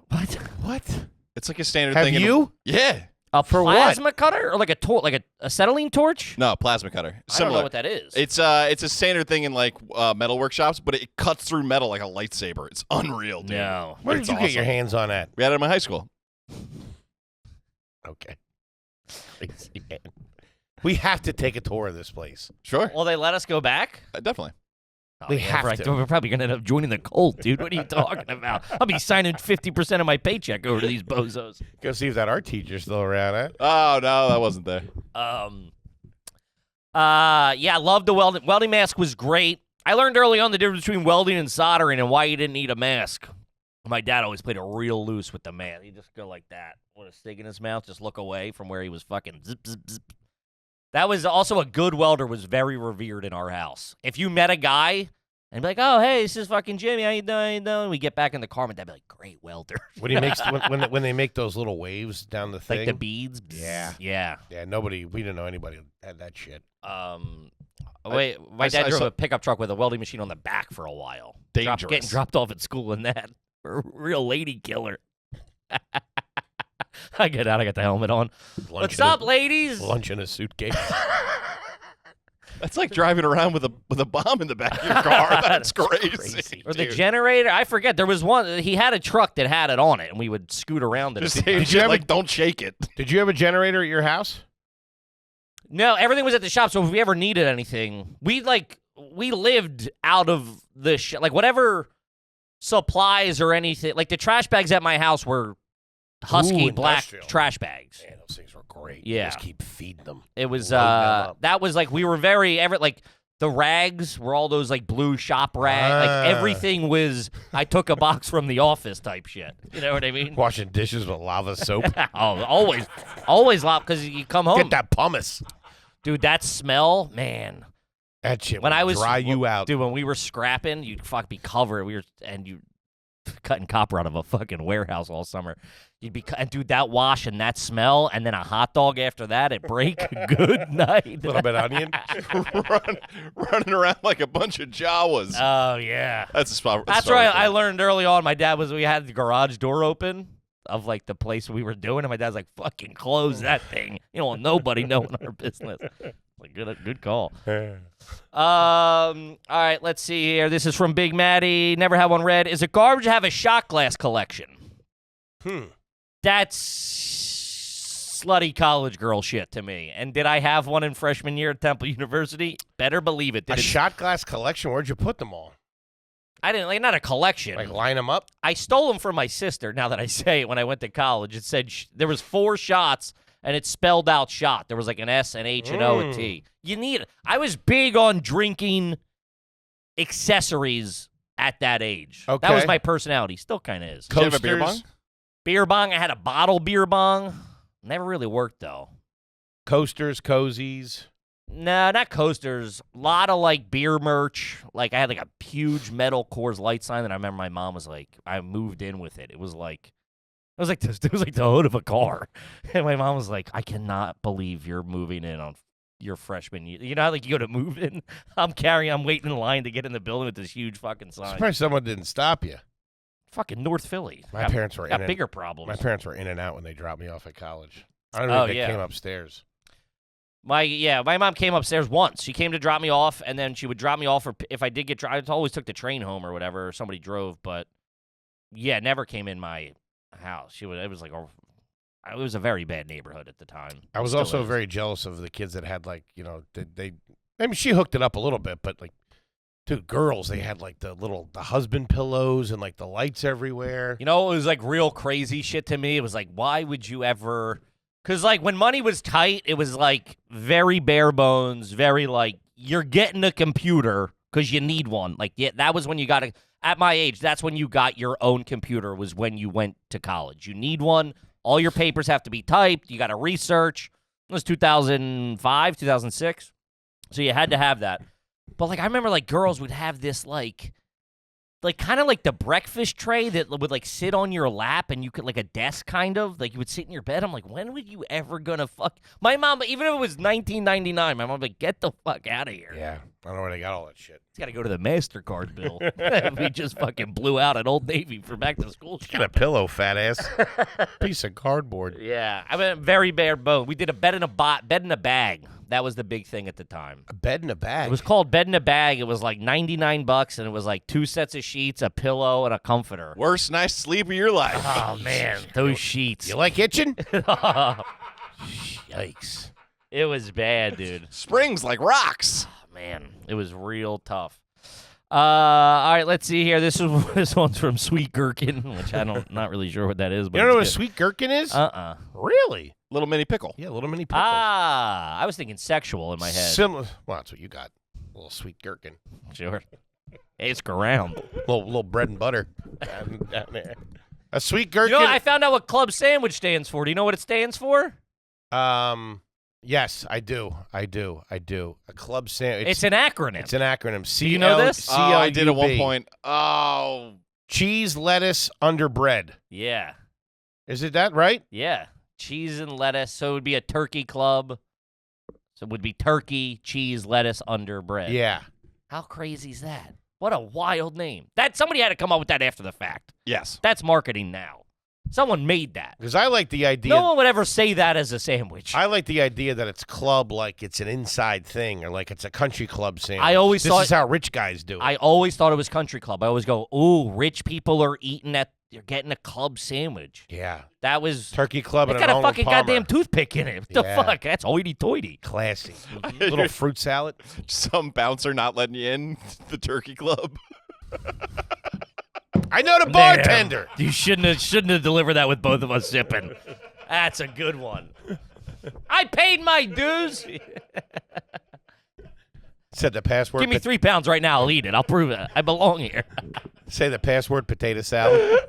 What? It's like a standard Have thing. you? Yeah. A For what? plasma cutter or like a acetylene torch? No, plasma cutter. I don't Similar. know what that is. It's a standard thing in like metal workshops, but it cuts through metal like a lightsaber. It's unreal, dude. No. Where did It's you get your awesome. hands on that? We had it in my high school. Okay. Crazy, man. We have to take a tour of this place. Sure. Will they let us go back? Definitely. Oh, We yeah, have right. to. We're probably going to end up joining the cult, dude. What are you talking about? I'll be signing 50% of my paycheck over to these bozos. Go see if that art teacher's still around, huh? Oh, no, that wasn't there. Yeah, I loved the welding. Welding mask was great. I learned early on the difference between welding and soldering and why you didn't need a mask. My dad always played it real loose with the man. He'd just go like that with a stick in his mouth, just look away from where he was fucking zip, zip, zip. That was also a good welder was very revered in our house. If you met a guy and be like, oh, hey, this is fucking Jimmy. How you doing? How you doing? We get back in the car, and Dad be like, great welder. When he makes when they make those little waves down the thing. Like the beads. Yeah. Yeah. Yeah, we didn't know anybody who had that shit. Wait, my dad I drove saw- a pickup truck with a welding machine on the back for a while. Dangerous. Getting dropped off at school in that. Real lady killer. I get out. I got the helmet on. What's up, ladies? Lunch in a suitcase. That's like driving around with a bomb in the back of your car. That's crazy. Crazy. Or the dude. generator. I forget. There was one. He had a truck that had it on it, and we would scoot around it. Just a few saying times. shit ever- like, don't shake it. Did you have a generator at your house? No, everything was at the shop. So if we ever needed anything, we lived out of the like whatever supplies or anything. Like the trash bags at my house were husky Ooh, black industrial. trash bags. Man, those things were great. Yeah. Just keep feeding them. It was Loading them up. that was like we were very like the rags were all those like blue shop rags. Like everything was I took a box from the office type shit. You know what I mean? Washing dishes with lava soap. Oh, always lot because you come home. Get that pumice. Dude, that smell, man. That shit When will I was dry you out. dude. When we were scrapping, you'd fuck be covered. You cutting copper out of a fucking warehouse all summer. You'd be and dude that wash and that smell, and then a hot dog after that at break. Good night. A little bit of onion. Running around like a bunch of Jawas. Oh yeah. That's a spot. That's right. I learned early on. My dad we had the garage door open of like the place we were doing, and my dad's like, "Fucking close that thing. You don't want nobody knowing our business." Like good call. All right, let's see here. This is from Big Maddie. Never had one read. Is it garbage to have a shot glass collection? That's slutty college girl shit to me. And did I have one in freshman year at Temple University? Better believe it. A shot glass collection? Where'd you put them all? I didn't not a collection. Like line them up? I stole them from my sister. Now that I say it, when I went to college, it said there was 4 shots. And it spelled out shot. There was like an S, an H, an O, a T. You need it. I was big on drinking accessories at that age. Okay. That was my personality. Still kind of is. Did you have a beer bong? Beer bong. I had a bottle beer bong. Never really worked, though. Coasters, cozies. No, not coasters. A lot of like beer merch. Like I had like a huge metal Coors Light sign that I remember my mom was like, I moved in with it. It was like the hood of a car. And my mom was like, I cannot believe you're moving in on your freshman year. You know how like you go to move in? I'm waiting in line to get in the building with this huge fucking sign. Surprised someone didn't stop you. Fucking North Philly. My parents were got bigger problems. My parents were in and out when they dropped me off at college. I don't think they came upstairs. My mom came upstairs once. She came to drop me off, and then she would drop me off. Or if I did get dropped, I always took the train home or whatever, or somebody drove. But Yeah, never came in my house. It was like it was a very bad neighborhood at the time. I was Still also is. very jealous of the kids that had like, I mean, she hooked it up a little bit, but like, dude, girls, they had like the husband pillows and like the lights everywhere. You know, it was like real crazy shit to me. It was like, why would you ever? Because like when money was tight, it was like very bare bones, very like you're getting a computer because you need one. Like, yeah, that was when you got it. At my age, that's when you got your own computer, was when you went to college. You need one. All your papers have to be typed. You got to research. It was 2005, 2006. So you had to have that. But, like, I remember, like, girls would have this, like kind of like the breakfast tray that would, like, sit on your lap and you could, like, a desk kind of. Like, you would sit in your bed. I'm like, when would you ever gonna fuck? My mom, even if it was 1999, my mom would be like, get the fuck out of here. Yeah, I don't know where they got all that shit. It's got to go to the MasterCard bill. We just fucking blew out at Old Navy for back to school. Get a pillow, fat ass. Piece of cardboard. Yeah, I mean, very bare bone. We did a bed in a bag. That was the big thing at the time. A bed in a bag. It was called bed in a bag. It was like $99, and it was like 2 sets of sheets, a pillow, and a comforter. Worst night's sleep of your life. Oh man, those sheets. You like itching? Yikes. It was bad, dude. Springs like rocks. Oh, man, it was real tough. All right, let's see here. This one's from Sweet Gherkin, which not really sure what that is. But You don't know what a it's good. sweet gherkin is? Really? Little mini pickle. Yeah, little mini pickles. Ah, I was thinking sexual in my head. Similar. Well, that's what you got. A little sweet gherkin. Sure. Ask around. Little bread and butter down there. A sweet gherkin. You know, I found out what club sandwich stands for. Do you know what it stands for? Yes, I do. A club sandwich. It's an acronym. It's an acronym. Do you know this? Oh, I did at one point. Oh. Cheese, lettuce, under bread. Yeah. Is it that right? Yeah. Cheese and lettuce. So it would be a turkey club. So it would be turkey, cheese, lettuce, under bread. Yeah. How crazy is that? What a wild name. Somebody had to come up with that after the fact. Yes. That's marketing now. Someone made that. Because I like the idea. No one would ever say that as a sandwich. I like the idea that it's club, like it's an inside thing, or like it's a country club sandwich. I always this thought is how rich guys do it. I always thought it was country club. I always go, ooh, rich people are you're getting a club sandwich. Yeah. That was Turkey club It's and got an a Arnold fucking Palmer. goddamn toothpick in it. What the Yeah. fuck? That's hoity-toity. Classy. Little fruit salad. Some bouncer not letting you in the turkey club. I know the bartender. You shouldn't have delivered that with both of us sipping. That's a good one. I paid my dues. Said the password. Give me 3 pounds right now. I'll eat it. I'll prove it. I belong here. Say the password potato salad.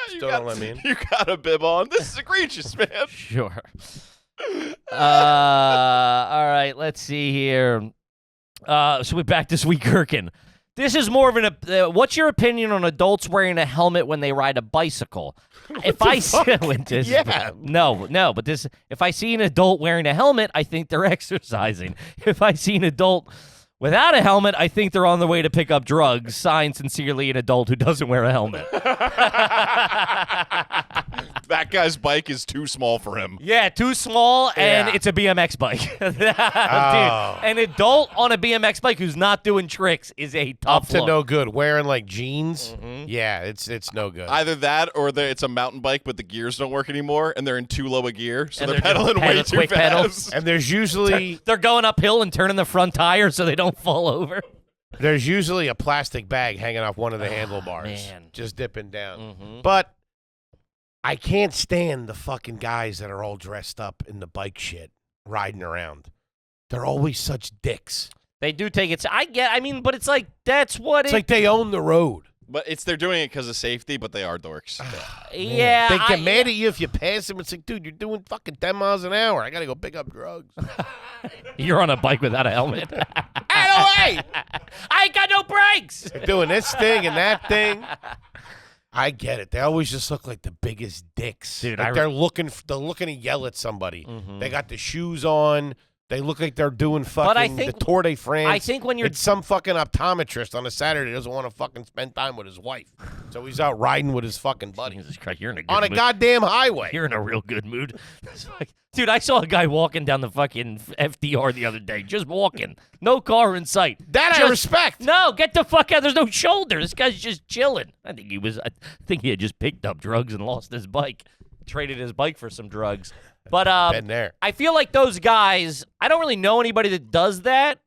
Still don't let me in. You got a bib on. This is egregious, man. Sure. All right. Let's see here. So we're back to Sweet Gherkin. This is more of an. What's your opinion on adults wearing a helmet when they ride a bicycle? If I see, Yeah. no, but this. If I see an adult wearing a helmet, I think they're exercising. If I see an adult without a helmet, I think they're on their way to pick up drugs. Signed, sincerely, an adult who doesn't wear a helmet. That guy's bike is too small for him. Yeah, too small, and Yeah. it's a BMX bike. Dude, Oh. an adult on a BMX bike who's not doing tricks is a tough Up to look. no good. Wearing like jeans. Yeah, it's no good. Either that or it's a mountain bike, but the gears don't work anymore, and they're in too low a gear, so And they're they're doing pedaling way too quick pedals. fast. And there's usually They're going uphill and turning the front tire so they don't fall over. a plastic bag hanging off one of the handlebars, man. just dipping down. Mhm. But I can't stand the fucking guys that are all dressed up in the bike shit riding around. They're always such dicks. They do take it. But it's like, that's what It's like they own the road. But they're doing it because of safety, but they are dorks. Yeah. They get mad at you if you pass them. It's like, dude, you're doing fucking 10 miles an hour. I got to go pick up drugs. You're on a bike without a helmet. Out of the way! I ain't got no brakes. They're doing this thing and that thing. I get it. They always just look like the biggest dicks. Dude, like they're looking to yell at somebody. Mhm. They got the shoes on, They look like they're doing I fucking think- the Tour de France. I think when you're it's some fucking optometrist on a Saturday doesn't want to fucking spend time with his wife, so he's out riding with his fucking buddy Jesus Christ, you're in a good on a mood. goddamn highway. You're in a real good mood. It's like, dude, I saw a guy walking down the fucking FDR the other day, just walking, no car in sight. That I Just- respect. No, get the fuck out. There's no shoulder. This guy's just chilling. I think he had just picked up drugs and lost his bike, traded his bike for some drugs. But Been there. I feel like those guys, I don't really know anybody that does that,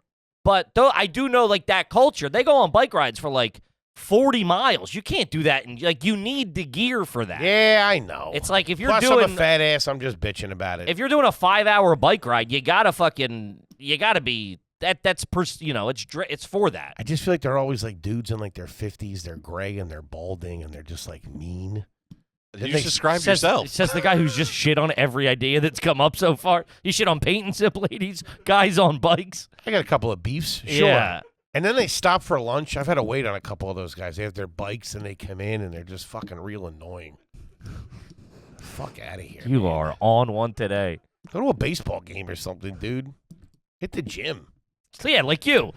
but though I do know like that culture. They go on bike rides for like 40 miles. You can't do that, and like you need the gear for that. Yeah, I know. It's like if you're Plus, doing I'm a fat ass. I'm just bitching about it. if you're doing a 5-hour bike ride, you gotta be that's it's for that. I just feel like they're always like dudes in like their 50s. They're gray and they're balding and they're just like mean. You just described Says yourself. the guy who's just shit on every idea that's come up so far. You shit on paint and sip ladies, guys on bikes. I got a couple of beefs. Sure. Yeah. And then they stop for lunch. I've had to wait on a couple of those guys. They have their bikes and they come in and they're just fucking real annoying. Fuck out of here. You are on one today. Go to a baseball game or something, dude. Hit the gym. So yeah, like you.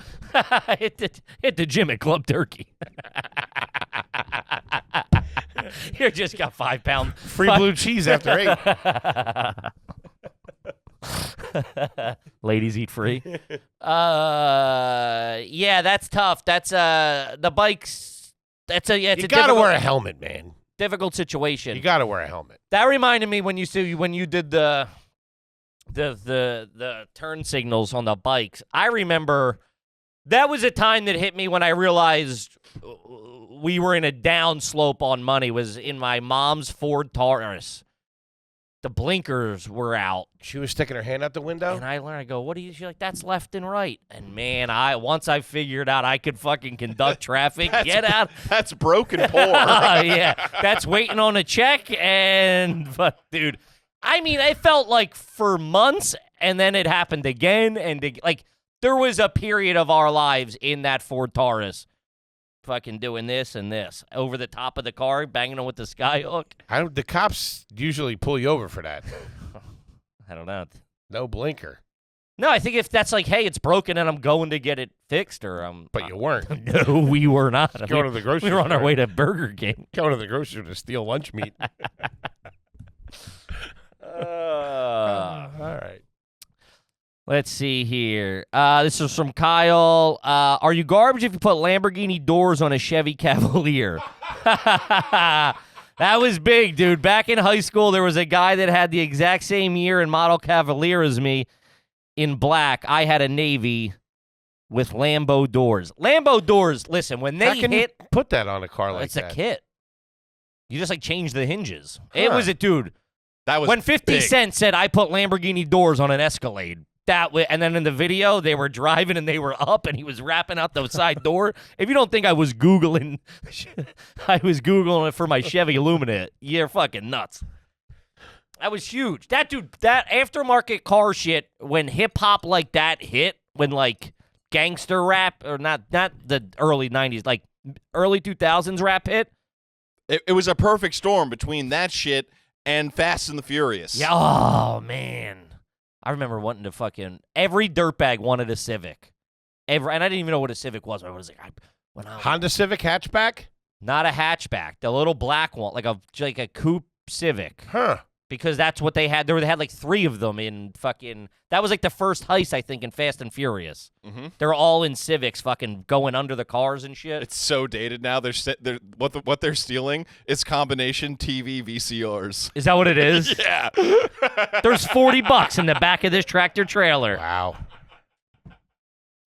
hit the gym at Club Turkey. You just got 5 pounds. Free blue cheese after 8. Ladies eat free. Yeah, that's tough. That's the bikes. It's You a gotta wear a helmet, man. difficult situation. You gotta wear a helmet. That reminded me when you did the turn signals on the bikes. I remember that was a time that hit me when I realized we were in a down slope on money. Was in my mom's Ford Taurus. The blinkers were out. She was sticking her hand out the window. And I learned, I go, what do you, she's like, that's left and right. And man, once I figured out I could fucking conduct traffic, get out. That's broken poor. Yeah, that's waiting on a check. But dude, I mean, it felt like for months, and then it happened again. Like, there was a period of our lives in that Ford Taurus fucking doing this and this over the top of the car, banging them with the skyhook. The cops usually pull you over for that. I don't know. No blinker. No, I think if that's like, hey, it's broken and I'm going to get it fixed, or But you weren't. no, we were not. Going to the grocery We were on our store. way to Burger King. Going to the grocery store to steal lunch meat. All right. Let's see here. This is from Kyle. Are you garbage if you put Lamborghini doors on a Chevy Cavalier? That was big, dude. Back in high school, there was a guy that had the exact same year and model Cavalier as me in black. I had a navy with Lambo doors. Lambo doors, listen, when they How can hit, you put that on a car like it's that? a kit. You just like change the hinges. Huh. It was a dude. That was When 50 big. Cent said, I put Lamborghini doors on an Escalade. And then in the video, they were driving and they were up and he was wrapping out the side door. If you don't think I was Googling, it for my Chevy Lumina, you're fucking nuts. That was huge. That dude, that aftermarket car shit, when hip hop like that hit, when like gangster rap, or not the early 90s, like early 2000s rap hit. It was a perfect storm between that shit and Fast and the Furious. Yeah. Oh, man. I remember wanting to fucking, every dirtbag wanted a Civic. And I didn't even know what a Civic was. I was like, Honda Civic hatchback? not a hatchback, the little black one, like a coupe Civic. Huh. Because that's what they had. They had like 3 of them in fucking, that was like the first heist, I think, in Fast and Furious. Mm-hmm. They're all in Civics fucking going under the cars and shit. It's so dated now. What they're stealing is combination TV VCRs. Is that what it is? Yeah. There's $40 in the back of this tractor trailer. Wow.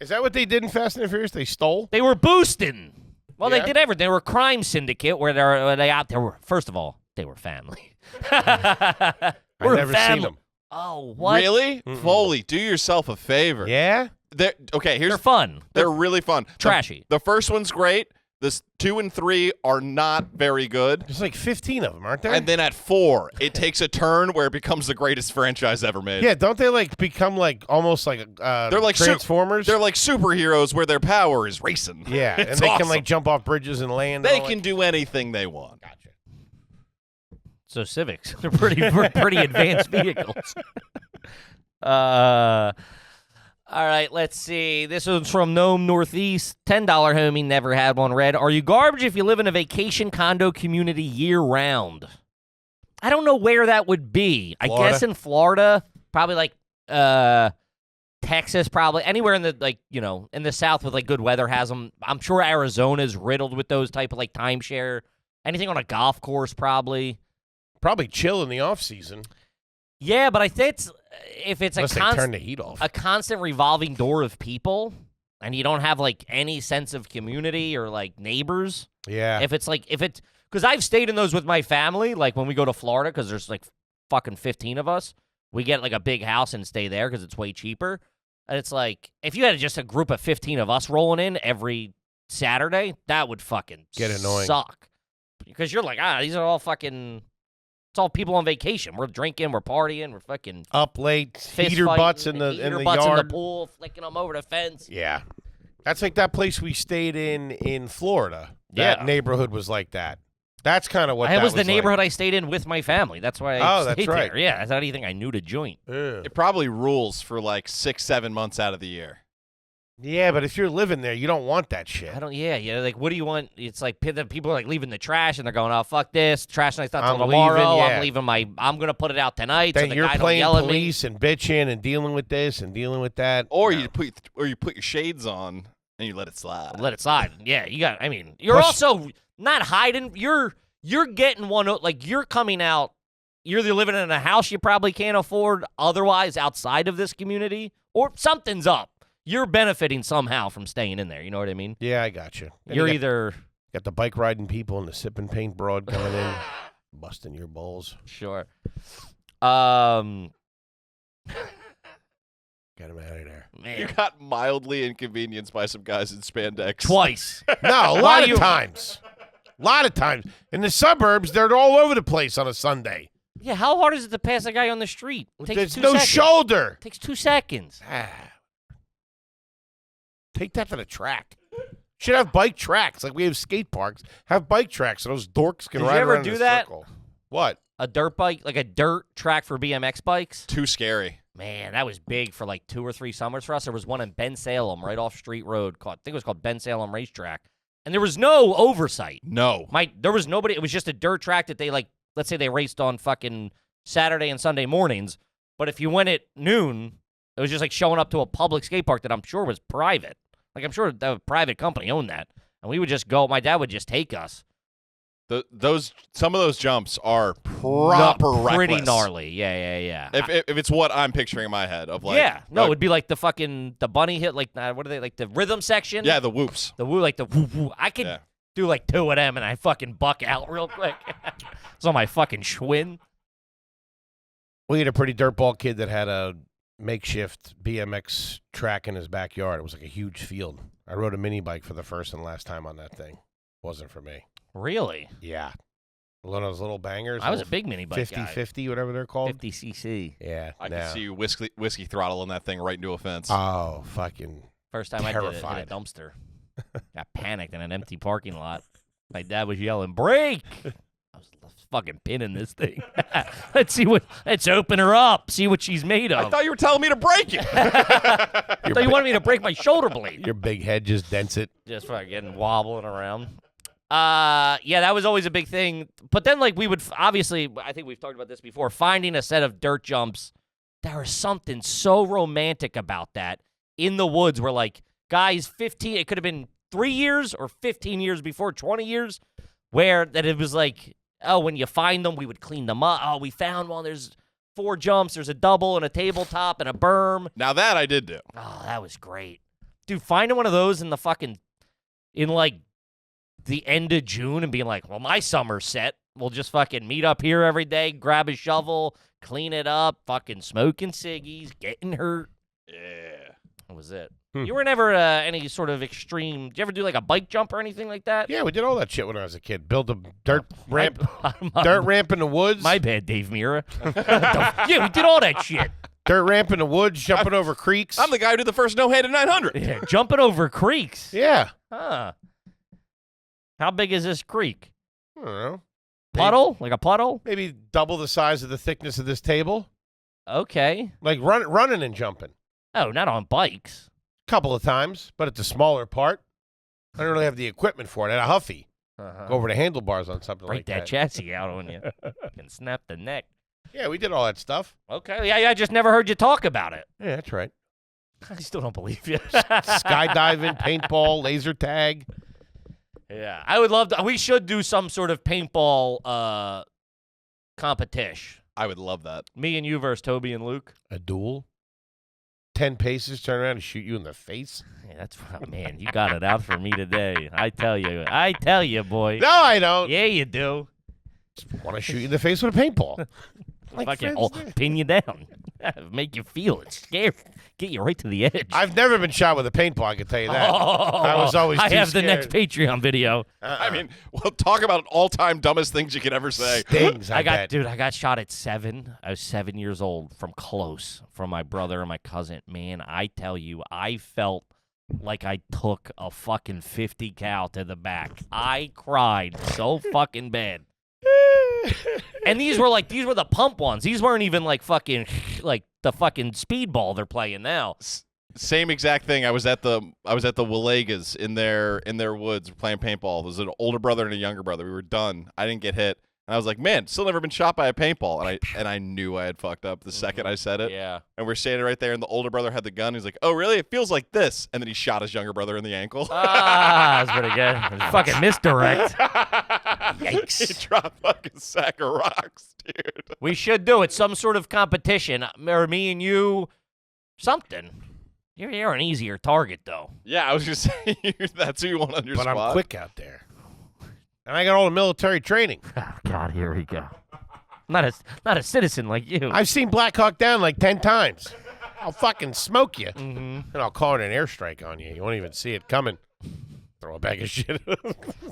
Is that what they did in Fast and the Furious? They stole? They were boosting. Well, Yeah. they did everything. They were a crime syndicate where they out there. First of all, they were family. I've We're never family. seen them. Oh, what? Really? Foley, do yourself a favor. Yeah? They're They're fun. They're really fun. Trashy. The first one's great. This 2 and 3 are not very good. There's like 15 of them, aren't there? And then at 4, it takes a turn where it becomes the greatest franchise ever made. yeah, don't they like become like almost like They're like Transformers? They're like superheroes where their power is racing. yeah, and It's they can awesome. like jump off bridges and land. They and all can do anything they want. Gotcha. So Civics, they're pretty advanced vehicles. All right, let's see. This one's from Nome Northeast. $10 homie, never had one read. Are you garbage if you live in a vacation condo community year-round? I don't know where that would be. Florida? I guess in Florida, probably like Texas, probably. Anywhere in the, like, you know, in the South with, like, good weather has them. I'm sure Arizona's riddled with those type of, like, timeshare. Anything on a golf course, probably. Probably chill in the off season. Yeah, but I think if it's Unless they turn the heat off. a constant revolving door of people and you don't have, like, any sense of community or, like, neighbors. Yeah. Because I've stayed in those with my family, like, when we go to Florida, because there's, like, fucking 15 of us. We get, like, a big house and stay there because it's way cheaper. And it's like, if you had just a group of 15 of us rolling in every Saturday, that would fucking Get annoying. suck. Because you're like, these are all fucking... It's all people on vacation. We're drinking, we're partying, we're fucking Up late, fist heater fighting, butts in the heater butts yard. in the pool, flicking them over the fence. Yeah. That's like that place we stayed in Florida. That Yeah. neighborhood was like that. That's kind of what It that was the like. neighborhood I stayed in with my family. That's why I Oh, that's stayed right. there. Yeah, that's not anything I knew to joint. Yeah. It probably rules for like 6-7 months out of the year. Yeah, but if you're living there, you don't want that shit. Yeah, like, what do you want? It's like the people are, like, leaving the trash, and they're going, oh, fuck this. Trash night's not till I'm tomorrow. leaving, yeah. I'm going to put it out tonight so Then the you're guy don't playing yell at me. police and bitching and dealing with this and dealing with that. Or No. you put your shades on and you let it slide. Let it slide. Yeah, you're Plus- also not hiding. You're getting one, like, you're coming out. You're either living in a house you probably can't afford otherwise outside of this community, or something's up. You're benefiting somehow from staying in there. You know what I mean? Yeah, I got you. Then You're you either... got the bike riding people and the sipping paint broad coming in, busting your balls. Sure. Get him out of there. Man. You got mildly inconvenienced by some guys in spandex. Twice. No, a Why lot you- of times. A lot of times. In the suburbs, they're all over the place on a Sunday. Yeah, how hard is it to pass a guy on the street? It takes There's 2 no seconds. shoulder. It takes 2 seconds. Take that to the track. Should have bike tracks like we have skate parks. Have bike tracks so those dorks can Did you ride ever around do in a that? circle. What? A dirt bike, like a dirt track for BMX bikes? Too scary. Man, that was big for like 2 or 3 summers for us. There was one in Ben Salem, right off Street Road. I think it was called Ben Salem Racetrack. And there was no oversight. No. There was nobody. It was just a dirt track that they, like, let's say they raced on fucking Saturday and Sunday mornings. But if you went at noon, it was just like showing up to a public skate park that I'm sure was private. Like, I'm sure a private company owned that. And we would just go. My dad would just take us. Some of those jumps are proper Pretty reckless. gnarly. Yeah. If it's what I'm picturing in my head of like Yeah. No, it would be like the bunny hit, like, what are they, like the rhythm section? yeah, the whoops. The woo, like the woo woo. I could Yeah. do like 2 of them and I fucking buck out real quick. It's on my fucking Schwinn. We had a pretty dirtball kid that had a makeshift BMX track in his backyard. It was like a huge field. I rode a mini bike for the first and last time on that thing. Wasn't for me. Really? Yeah. One of those little bangers. I was a big mini bike guy. 50-50, whatever they're called. 50cc. Yeah. I no. can see you whiskey throttling that thing right into a fence. Oh, fucking. First time I did it in a Terrified. dumpster. Got panicked in an empty parking lot. My dad was yelling, "Break!" I was fucking pinning this thing. Let's open her up. See what she's made of. I thought you were telling me to break it. I thought you wanted me to break my shoulder blade. Your big head just dents it. Just fucking wobbling around. Yeah, that was always a big thing. But then, like, we would obviously, I think we've talked about this before, finding a set of dirt jumps. There was something so romantic about that in the woods where, like, guys 15, it could have been 3 years or 15 years before, 20 years, where that it was like, oh, when you find them, we would clean them up. Oh, we found one. There's 4 jumps. There's a double and a tabletop and a berm. Now that I did do. Oh, that was great. Dude, finding one of those in the fucking, in like the end of June and being like, well, my summer's set. We'll just fucking meet up here every day, grab a shovel, clean it up, fucking smoking ciggies, getting hurt. Yeah. That was it. Hmm. You were never any sort of extreme, did you ever do like a bike jump or anything like that? Yeah, we did all that shit when I was a kid. Built a dirt ramp, My- dirt ramp in the woods. My bad, Dave Mira. Yeah, we did all that shit. Dirt ramp in the woods, jumping over creeks. I'm the guy who did the first no-handed 900. Yeah, jumping over creeks. Yeah. Huh. How big is this creek? I don't know. Puddle? Like a puddle? Maybe double the size of the thickness of this table. Okay. Like running and jumping. Oh, not on bikes. Couple of times, but it's a smaller part. I don't really have the equipment for it. At a Huffy, go over the handlebars on something Break like that chassis out on you. And snap the neck. Yeah, we did all that stuff. Okay. Yeah, I just never heard you talk about it. Yeah, that's right. I still don't believe you. Skydiving, paintball, laser tag. Yeah, I would love to. We should do some sort of paintball competition. I would love that. Me and you versus Toby and Luke. A duel. 10 paces, turn around and shoot you in the face. Yeah, that's man. You got it out for me today. I tell you, boy. No, I don't. Yeah, you do. Just want to shoot you in the face with a paintball. Fucking pin you down, make you feel it, scare, get you right to the edge. I've never been shot with a paintball. I can tell you that. I was always. I too have scared. the next Patreon video. I mean, well, talk about all-time dumbest things you could ever say. Stings. I got bet. I got shot at 7. I was 7 years old from my brother and my cousin. Man, I tell you, I felt like I took a fucking 50 cal to the back. I cried so fucking bad. And these were the pump ones. These weren't even like fucking like the fucking speedball they're playing now. Same exact thing. I was at the Willegas in their woods playing paintball. There was an older brother and a younger brother. We were done. I didn't get hit. And I was like, man, still never been shot by a paintball. And I knew I had fucked up the second I said it. Yeah. And we're standing right there, and the older brother had the gun. He's like, oh, really? It feels like this. And then he shot his younger brother in the ankle. That's pretty good. Fucking misdirect. Yikes. He dropped like a sack of rocks, dude. We should do it. Some sort of competition. Or me and you. Something. You're an easier target, though. Yeah, I was just saying that's who you want on your But squad. I'm quick out there. And I got all the military training. Oh, God, here we go. Not a citizen like you. I've seen Black Hawk Down like 10 times. I'll fucking smoke you. Mm-hmm. And I'll call it an airstrike on you. You won't even see it coming. Throw a bag of shit.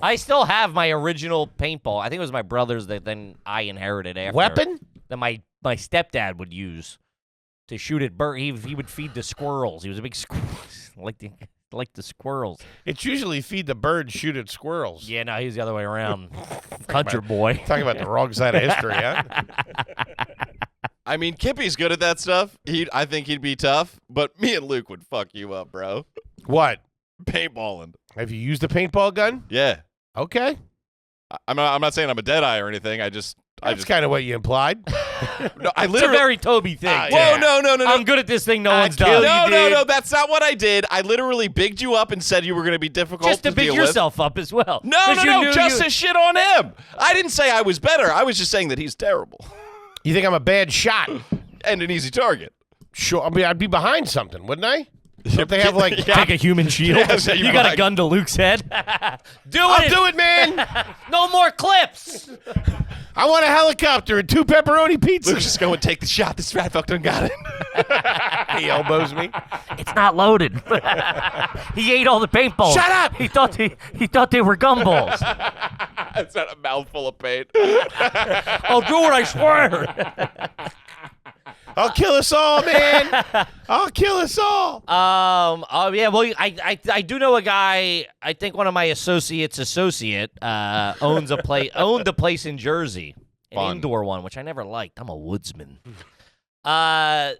I still have my original paintball. I think it was my brother's that then I inherited after. Weapon? That my stepdad would use to shoot at birds. He would feed the squirrels. He was a big like the squirrels. It's usually feed the birds, shoot at squirrels. Yeah, no, he's the other way around. Country boy. Talking about the wrong side of history, huh? I mean, Kippy's good at that stuff. I think he'd be tough, but me and Luke would fuck you up, bro. What? Paintballing. Have you used a paintball gun? Yeah. Okay. I'm not saying I'm a deadeye or anything. That's kind of what you implied. No, I It's a literally. very Toby thing. yeah. Whoa, no. I'm good at this thing no one's killed done. you. No, that's not what I did. I literally bigged you up and said you were going to be difficult Just to big deal yourself up as well. with. No, 'Cause you knew just you- to shit on him. I didn't say I was better. I was just saying that he's terrible You think I'm a bad shot? and an easy target. Sure. I mean, I'd be behind something, wouldn't I? Don't they have like... Take a human shield. Yeah, so you you're got a like- gun to Luke's head. I'll do it, man. No more clips. I want a helicopter and 2 pepperoni Luke's pizzas. just going, take the shot. This rat fuck done got it. He elbows me. It's not loaded. He ate all the paintballs. Shut up! He thought they were gumballs. It's not a mouthful of paint. I'll do it, I swear. I'll kill us all, man. I'll kill us all. Oh yeah. Well, I do know a guy. I think one of my associate owned a place in Jersey, an Fun. indoor one, which I never liked. I'm a woodsman.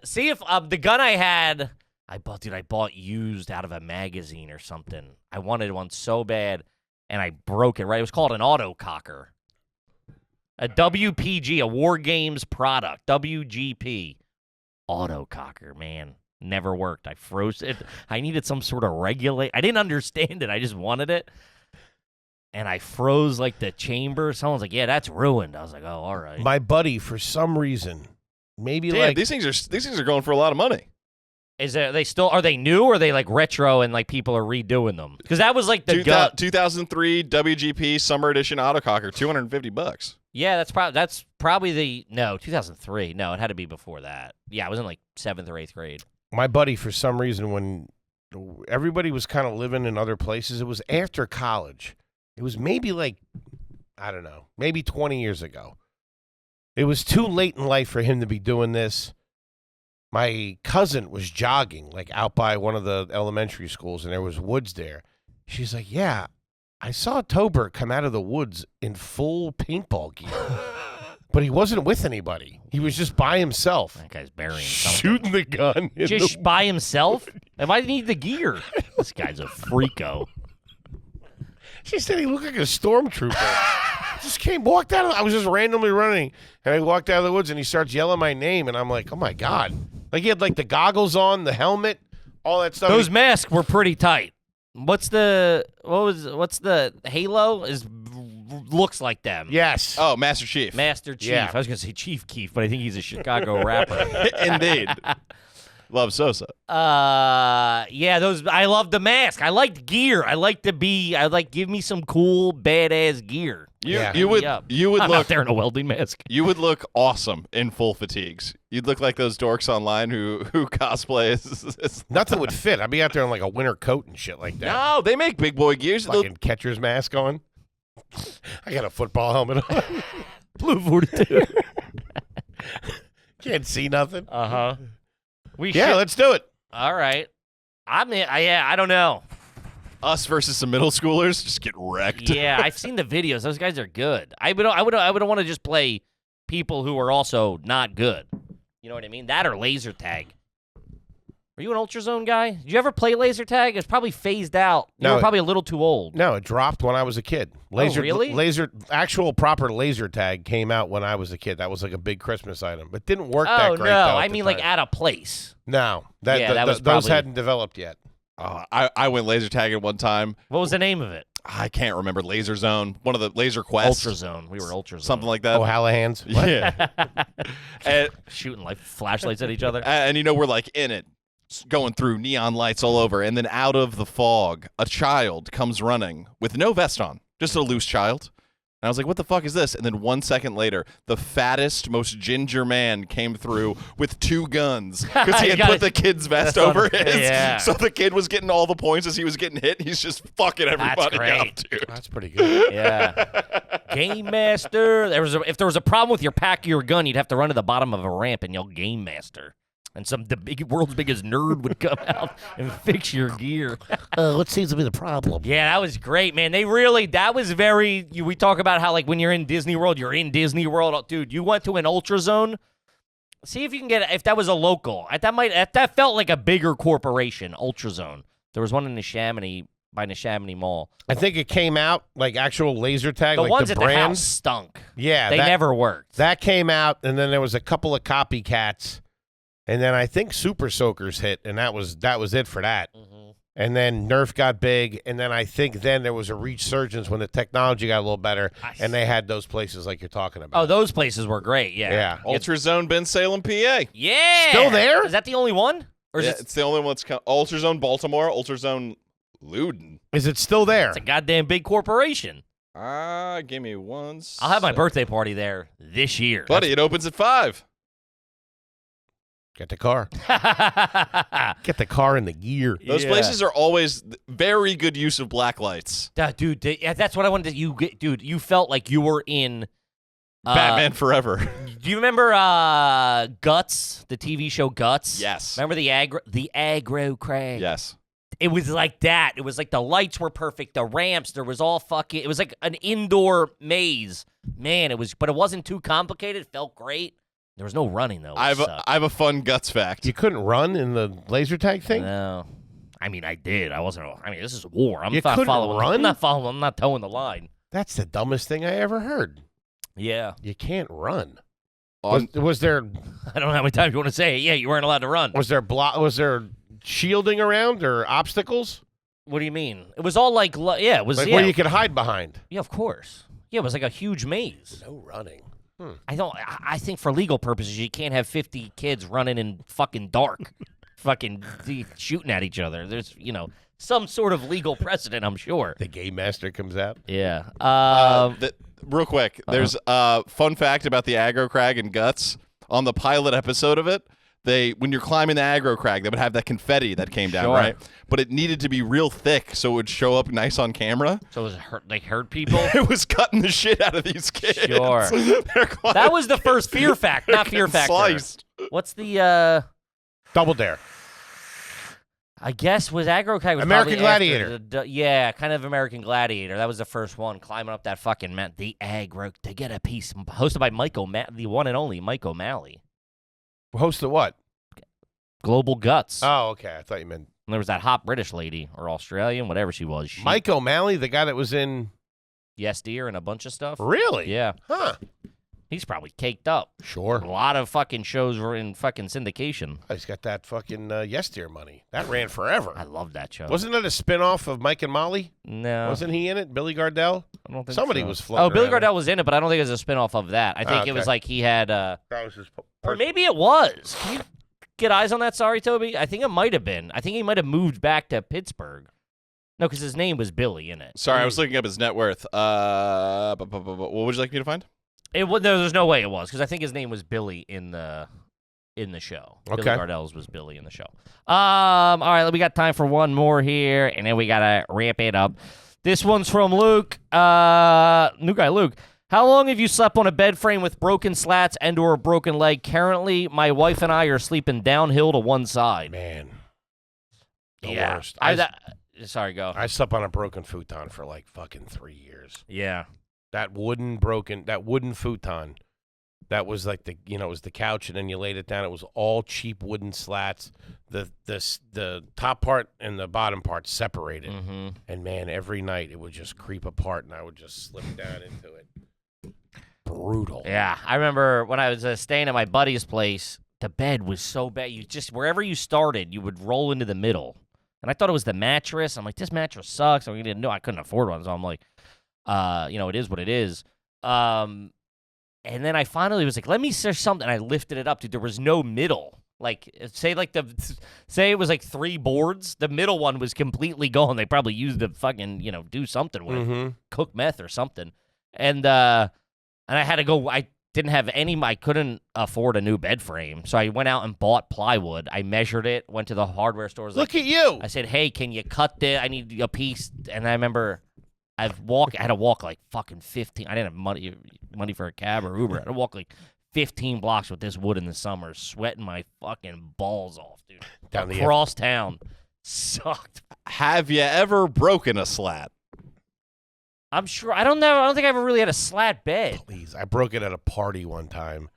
See if the gun I had, I bought used out of a magazine or something. I wanted one so bad, and I broke it. Right, it was called an autococker. A WPG, a War Games product, WGP. Autococker, man. Never worked. I froze it. I needed some sort of regulate. I didn't understand it. I just wanted it. And I froze like the chamber. Someone's like, yeah, that's ruined. I was like, oh, all right. My buddy, for some reason, maybe Damn, like... these things are going for a lot of money. Are they new or are they like retro and like people are redoing them? Because that was like the gun. 2003 WGP Summer Edition Autococker, $250. Yeah, that's probably 2003. No, it had to be before that. Yeah, I was in like 7th or 8th grade. My buddy, for some reason, when everybody was kind of living in other places, it was after college. It was maybe like, I don't know, maybe 20 years ago. It was too late in life for him to be doing this. My cousin was jogging, like out by one of the elementary schools, and there was woods there. She's like, yeah, I saw Tobert come out of the woods in full paintball gear. But he wasn't with anybody. He was just by himself. That guy's burying something. Shooting the gun. Just by himself? And why did he need the gear? This guy's a freako. She said he looked like a stormtrooper. Just walked out. I was just randomly running, and I walked out of the woods, and he starts yelling my name, and I'm like, oh my God. Like he had like the goggles on, the helmet, all that stuff. Those masks were pretty tight. What's the Halo? Looks like them. Yes. Oh, Master Chief. Master Chief. Yeah. I was gonna say Chief Keef, but I think he's a Chicago rapper. Indeed. Love Sosa. Yeah, those. I love the mask. I liked gear. Give me some cool badass gear. You would I'm look out there in a welding mask. You would look awesome in full fatigues. You'd look like those dorks online who cosplay as Nothing would fit. I'd be out there in like a winter coat and shit like that. No, they make big boy gears. Fucking catcher's mask on. I got a football helmet on. Blue 42. Can't see nothing. Let's do it. All right. I don't know. Us versus some middle schoolers just get wrecked. Yeah, I've seen the videos. Those guys are good. I would want to just play people who are also not good. You know what I mean? That or laser tag. Are you an Ultrazone guy? Did you ever play laser tag? It's probably phased out. You were probably a little too old. No, it dropped when I was a kid. Really? Actual proper laser tag came out when I was a kid. That was like a big Christmas item, but didn't work that great. Oh, no. Though, I mean, like at a place. No. Those those hadn't developed yet. I went laser tagging one time. What was the name of it? I can't remember. Laser Zone. One of the Laser Quest. Ultrazone. We were Ultrazone. Something like that. O'Hallahan's. What? Yeah. and, Shooting like flashlights at each other. And we're like in it, going through neon lights all over. And then out of the fog, a child comes running with no vest on. Just a loose child. And I was like, what the fuck is this? And then 1 second later, the fattest, most ginger man came through with 2 guns because he had put the kid's vest over his. Yeah. So the kid was getting all the points as he was getting hit. He's just fucking everybody up, dude. That's pretty good. Yeah. Game Master. If there was a problem with your pack or your gun, you'd have to run to the bottom of a ramp and yell Game Master. And the world's biggest nerd would come out and fix your gear. What seems to be the problem? Yeah, that was great, man. That was very, we talk about how, like, when you're in Disney World, you're in Disney World. Dude, you went to an Ultrazone. See if you can if that was a local. That felt like a bigger corporation, Ultrazone. There was one in by Neshaminy Mall. I think it came out, like actual laser tag. The like ones the at brand. the house stunk. Yeah. They never worked. That came out, and then there was a couple of copycats. And then I think Super Soakers hit, and that was it for that. Mm-hmm. And then Nerf got big, and then I think then there was a resurgence when the technology got a little better, and they had those places like you're talking about. Oh, those places were great, yeah. Yeah. Ultrazone Ben Salem, PA. Yeah. Still there? Is that the only one? Or is It's the only one that's Ultrazone Baltimore, Ultrazone Loudon. Is it still there? It's a goddamn big corporation. Give me one I'll have my birthday party there this year. Buddy, it opens at 5. Get the car. Get the car and the gear. Those places are always very good use of black lights. Dude, that's what I wanted to dude, you felt like you were in Batman Forever. Do you remember Guts, the TV show Guts? Yes. Remember the aggro crag? Yes. It was like that. It was like the lights were perfect, the ramps, there was all fucking, it was like an indoor maze. Man, but it wasn't too complicated. It felt great. There was no running, though. I have a fun Guts fact. You couldn't run in the laser tag thing? No. I mean, I did. This is war. I'm You not couldn't following. run? I'm not towing the line. That's the dumbest thing I ever heard. Yeah. You can't run. On- Was there I don't know how many times you want to say it. Yeah, you weren't allowed to run. was there shielding around or obstacles? What do you mean? It was all like, yeah, it was, Like yeah. where you could hide behind? Yeah, of course. Yeah, it was like a huge maze. No running. I think for legal purposes, you can't have 50 kids running in fucking dark, fucking shooting at each other. There's, some sort of legal precedent, I'm sure. The Game Master comes out. Yeah. Real quick, there's a fun fact about the aggro crag and Guts. On the pilot episode of it, when you're climbing the aggro crag, they would have that confetti that came down, Sure. right? But it needed to be real thick so it would show up nice on camera. So it was hurt people? It was cutting the shit out of these kids. Sure. That was the first fear fact, not fear factor. Sliced. What's the Double Dare. I guess was Aggro Crag was American probably after Gladiator. yeah, kind of American Gladiator. That was the first one, climbing up that fucking mountain. The Aggro to get a piece, hosted by the one and only Mike O'Malley. Hosted what? Global Guts. Oh, okay. I thought you meant And there was that hot British lady or Australian, whatever she was. Mike O'Malley, the guy that was in. Yes, Dear, and a bunch of stuff. Really? Yeah. Huh. He's probably caked up. Sure. A lot of fucking shows were in fucking syndication. Oh, he's got that fucking Yes Dear money. That ran forever. I love that show. Wasn't it a spinoff of Mike and Molly? No. Wasn't he in it? Billy Gardell? I don't think Somebody so. was floating Oh, Billy around. Gardell was in it, but I don't think it was a spinoff of that. I think it was okay. like he had, That was his or maybe it was. Can you get eyes on that? Sorry, Toby. I think it might have been. I think he might have moved back to Pittsburgh. No, because his name was Billy in it. Sorry, I was looking up his net worth. What would you like me to find? There's no way it was, because I think his name was Billy in the show. Okay. Billy Gardell's was Billy in the show. All right, we got time for one more here, and then we gotta wrap it up. This one's from Luke. New guy Luke. How long have you slept on a bed frame with broken slats and/or a broken leg? Currently, my wife and I are sleeping downhill to one side. Man. The Yeah. worst. Sorry, go. I slept on a broken futon for like fucking 3 years. Yeah. That wooden futon. That was like it was the couch, and then you laid it down. It was all cheap wooden slats. The top part and the bottom part separated. Mm-hmm. And man, every night it would just creep apart, and I would just slip down into it. Brutal. Yeah, I remember when I was staying at my buddy's place, the bed was so bad. You just, wherever you started, you would roll into the middle. And I thought it was the mattress. I'm like, this mattress sucks. I didn't know I couldn't afford one. So I'm like, it is what it is. And then I finally was like, let me search something. I lifted it up, dude. There was no middle. Like, say it was like 3 boards. The middle one was completely gone. They probably used to fucking, do something with it. Cook meth or something. And I had to go. I didn't have I couldn't afford a new bed frame. So I went out and bought plywood. I measured it, went to the hardware stores. Look at you. I said, hey, can you cut this? I need a piece. And I remember I had to walk like fucking 15. I didn't have money for a cab or Uber. I had to walk like 15 blocks with this wood in the summer, sweating my fucking balls off, dude. Down the Across town. Sucked. Have you ever broken a slat? I'm sure. I don't know. I don't think I ever really had a slat bed. Please, I broke it at a party one time.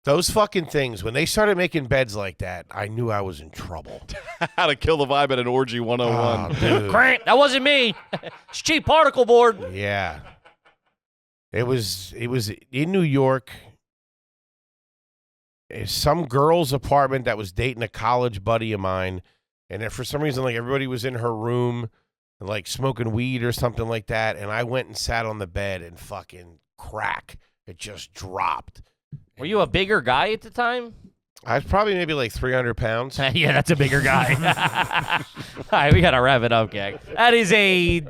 Those fucking things, when they started making beds like that, I knew I was in trouble. How to kill the vibe at an orgy 101. Oh, dude. Crank. That wasn't me. It's cheap particle board. Yeah. It was in New York. It's some girl's apartment that was dating a college buddy of mine. And then for some reason, like, everybody was in her room, like, smoking weed or something like that. And I went and sat on the bed and fucking crack. It just dropped. Were you a bigger guy at the time? I was probably maybe like 300 pounds. Yeah, that's a bigger guy. All right, we got to wrap it up, gang. That is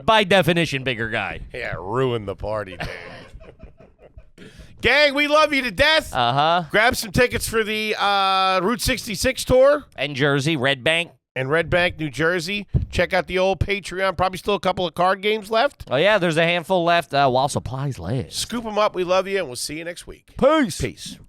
by definition, bigger guy. Yeah, ruined the party, dude. Gang, we love you to death. Uh-huh. Grab some tickets for the Route 66 tour. And Jersey, Red Bank. And Red Bank, New Jersey. Check out the old Patreon. Probably still a couple of card games left. Oh, yeah, there's a handful left while supplies last. Scoop them up. We love you, and we'll see you next week. Peace. Peace.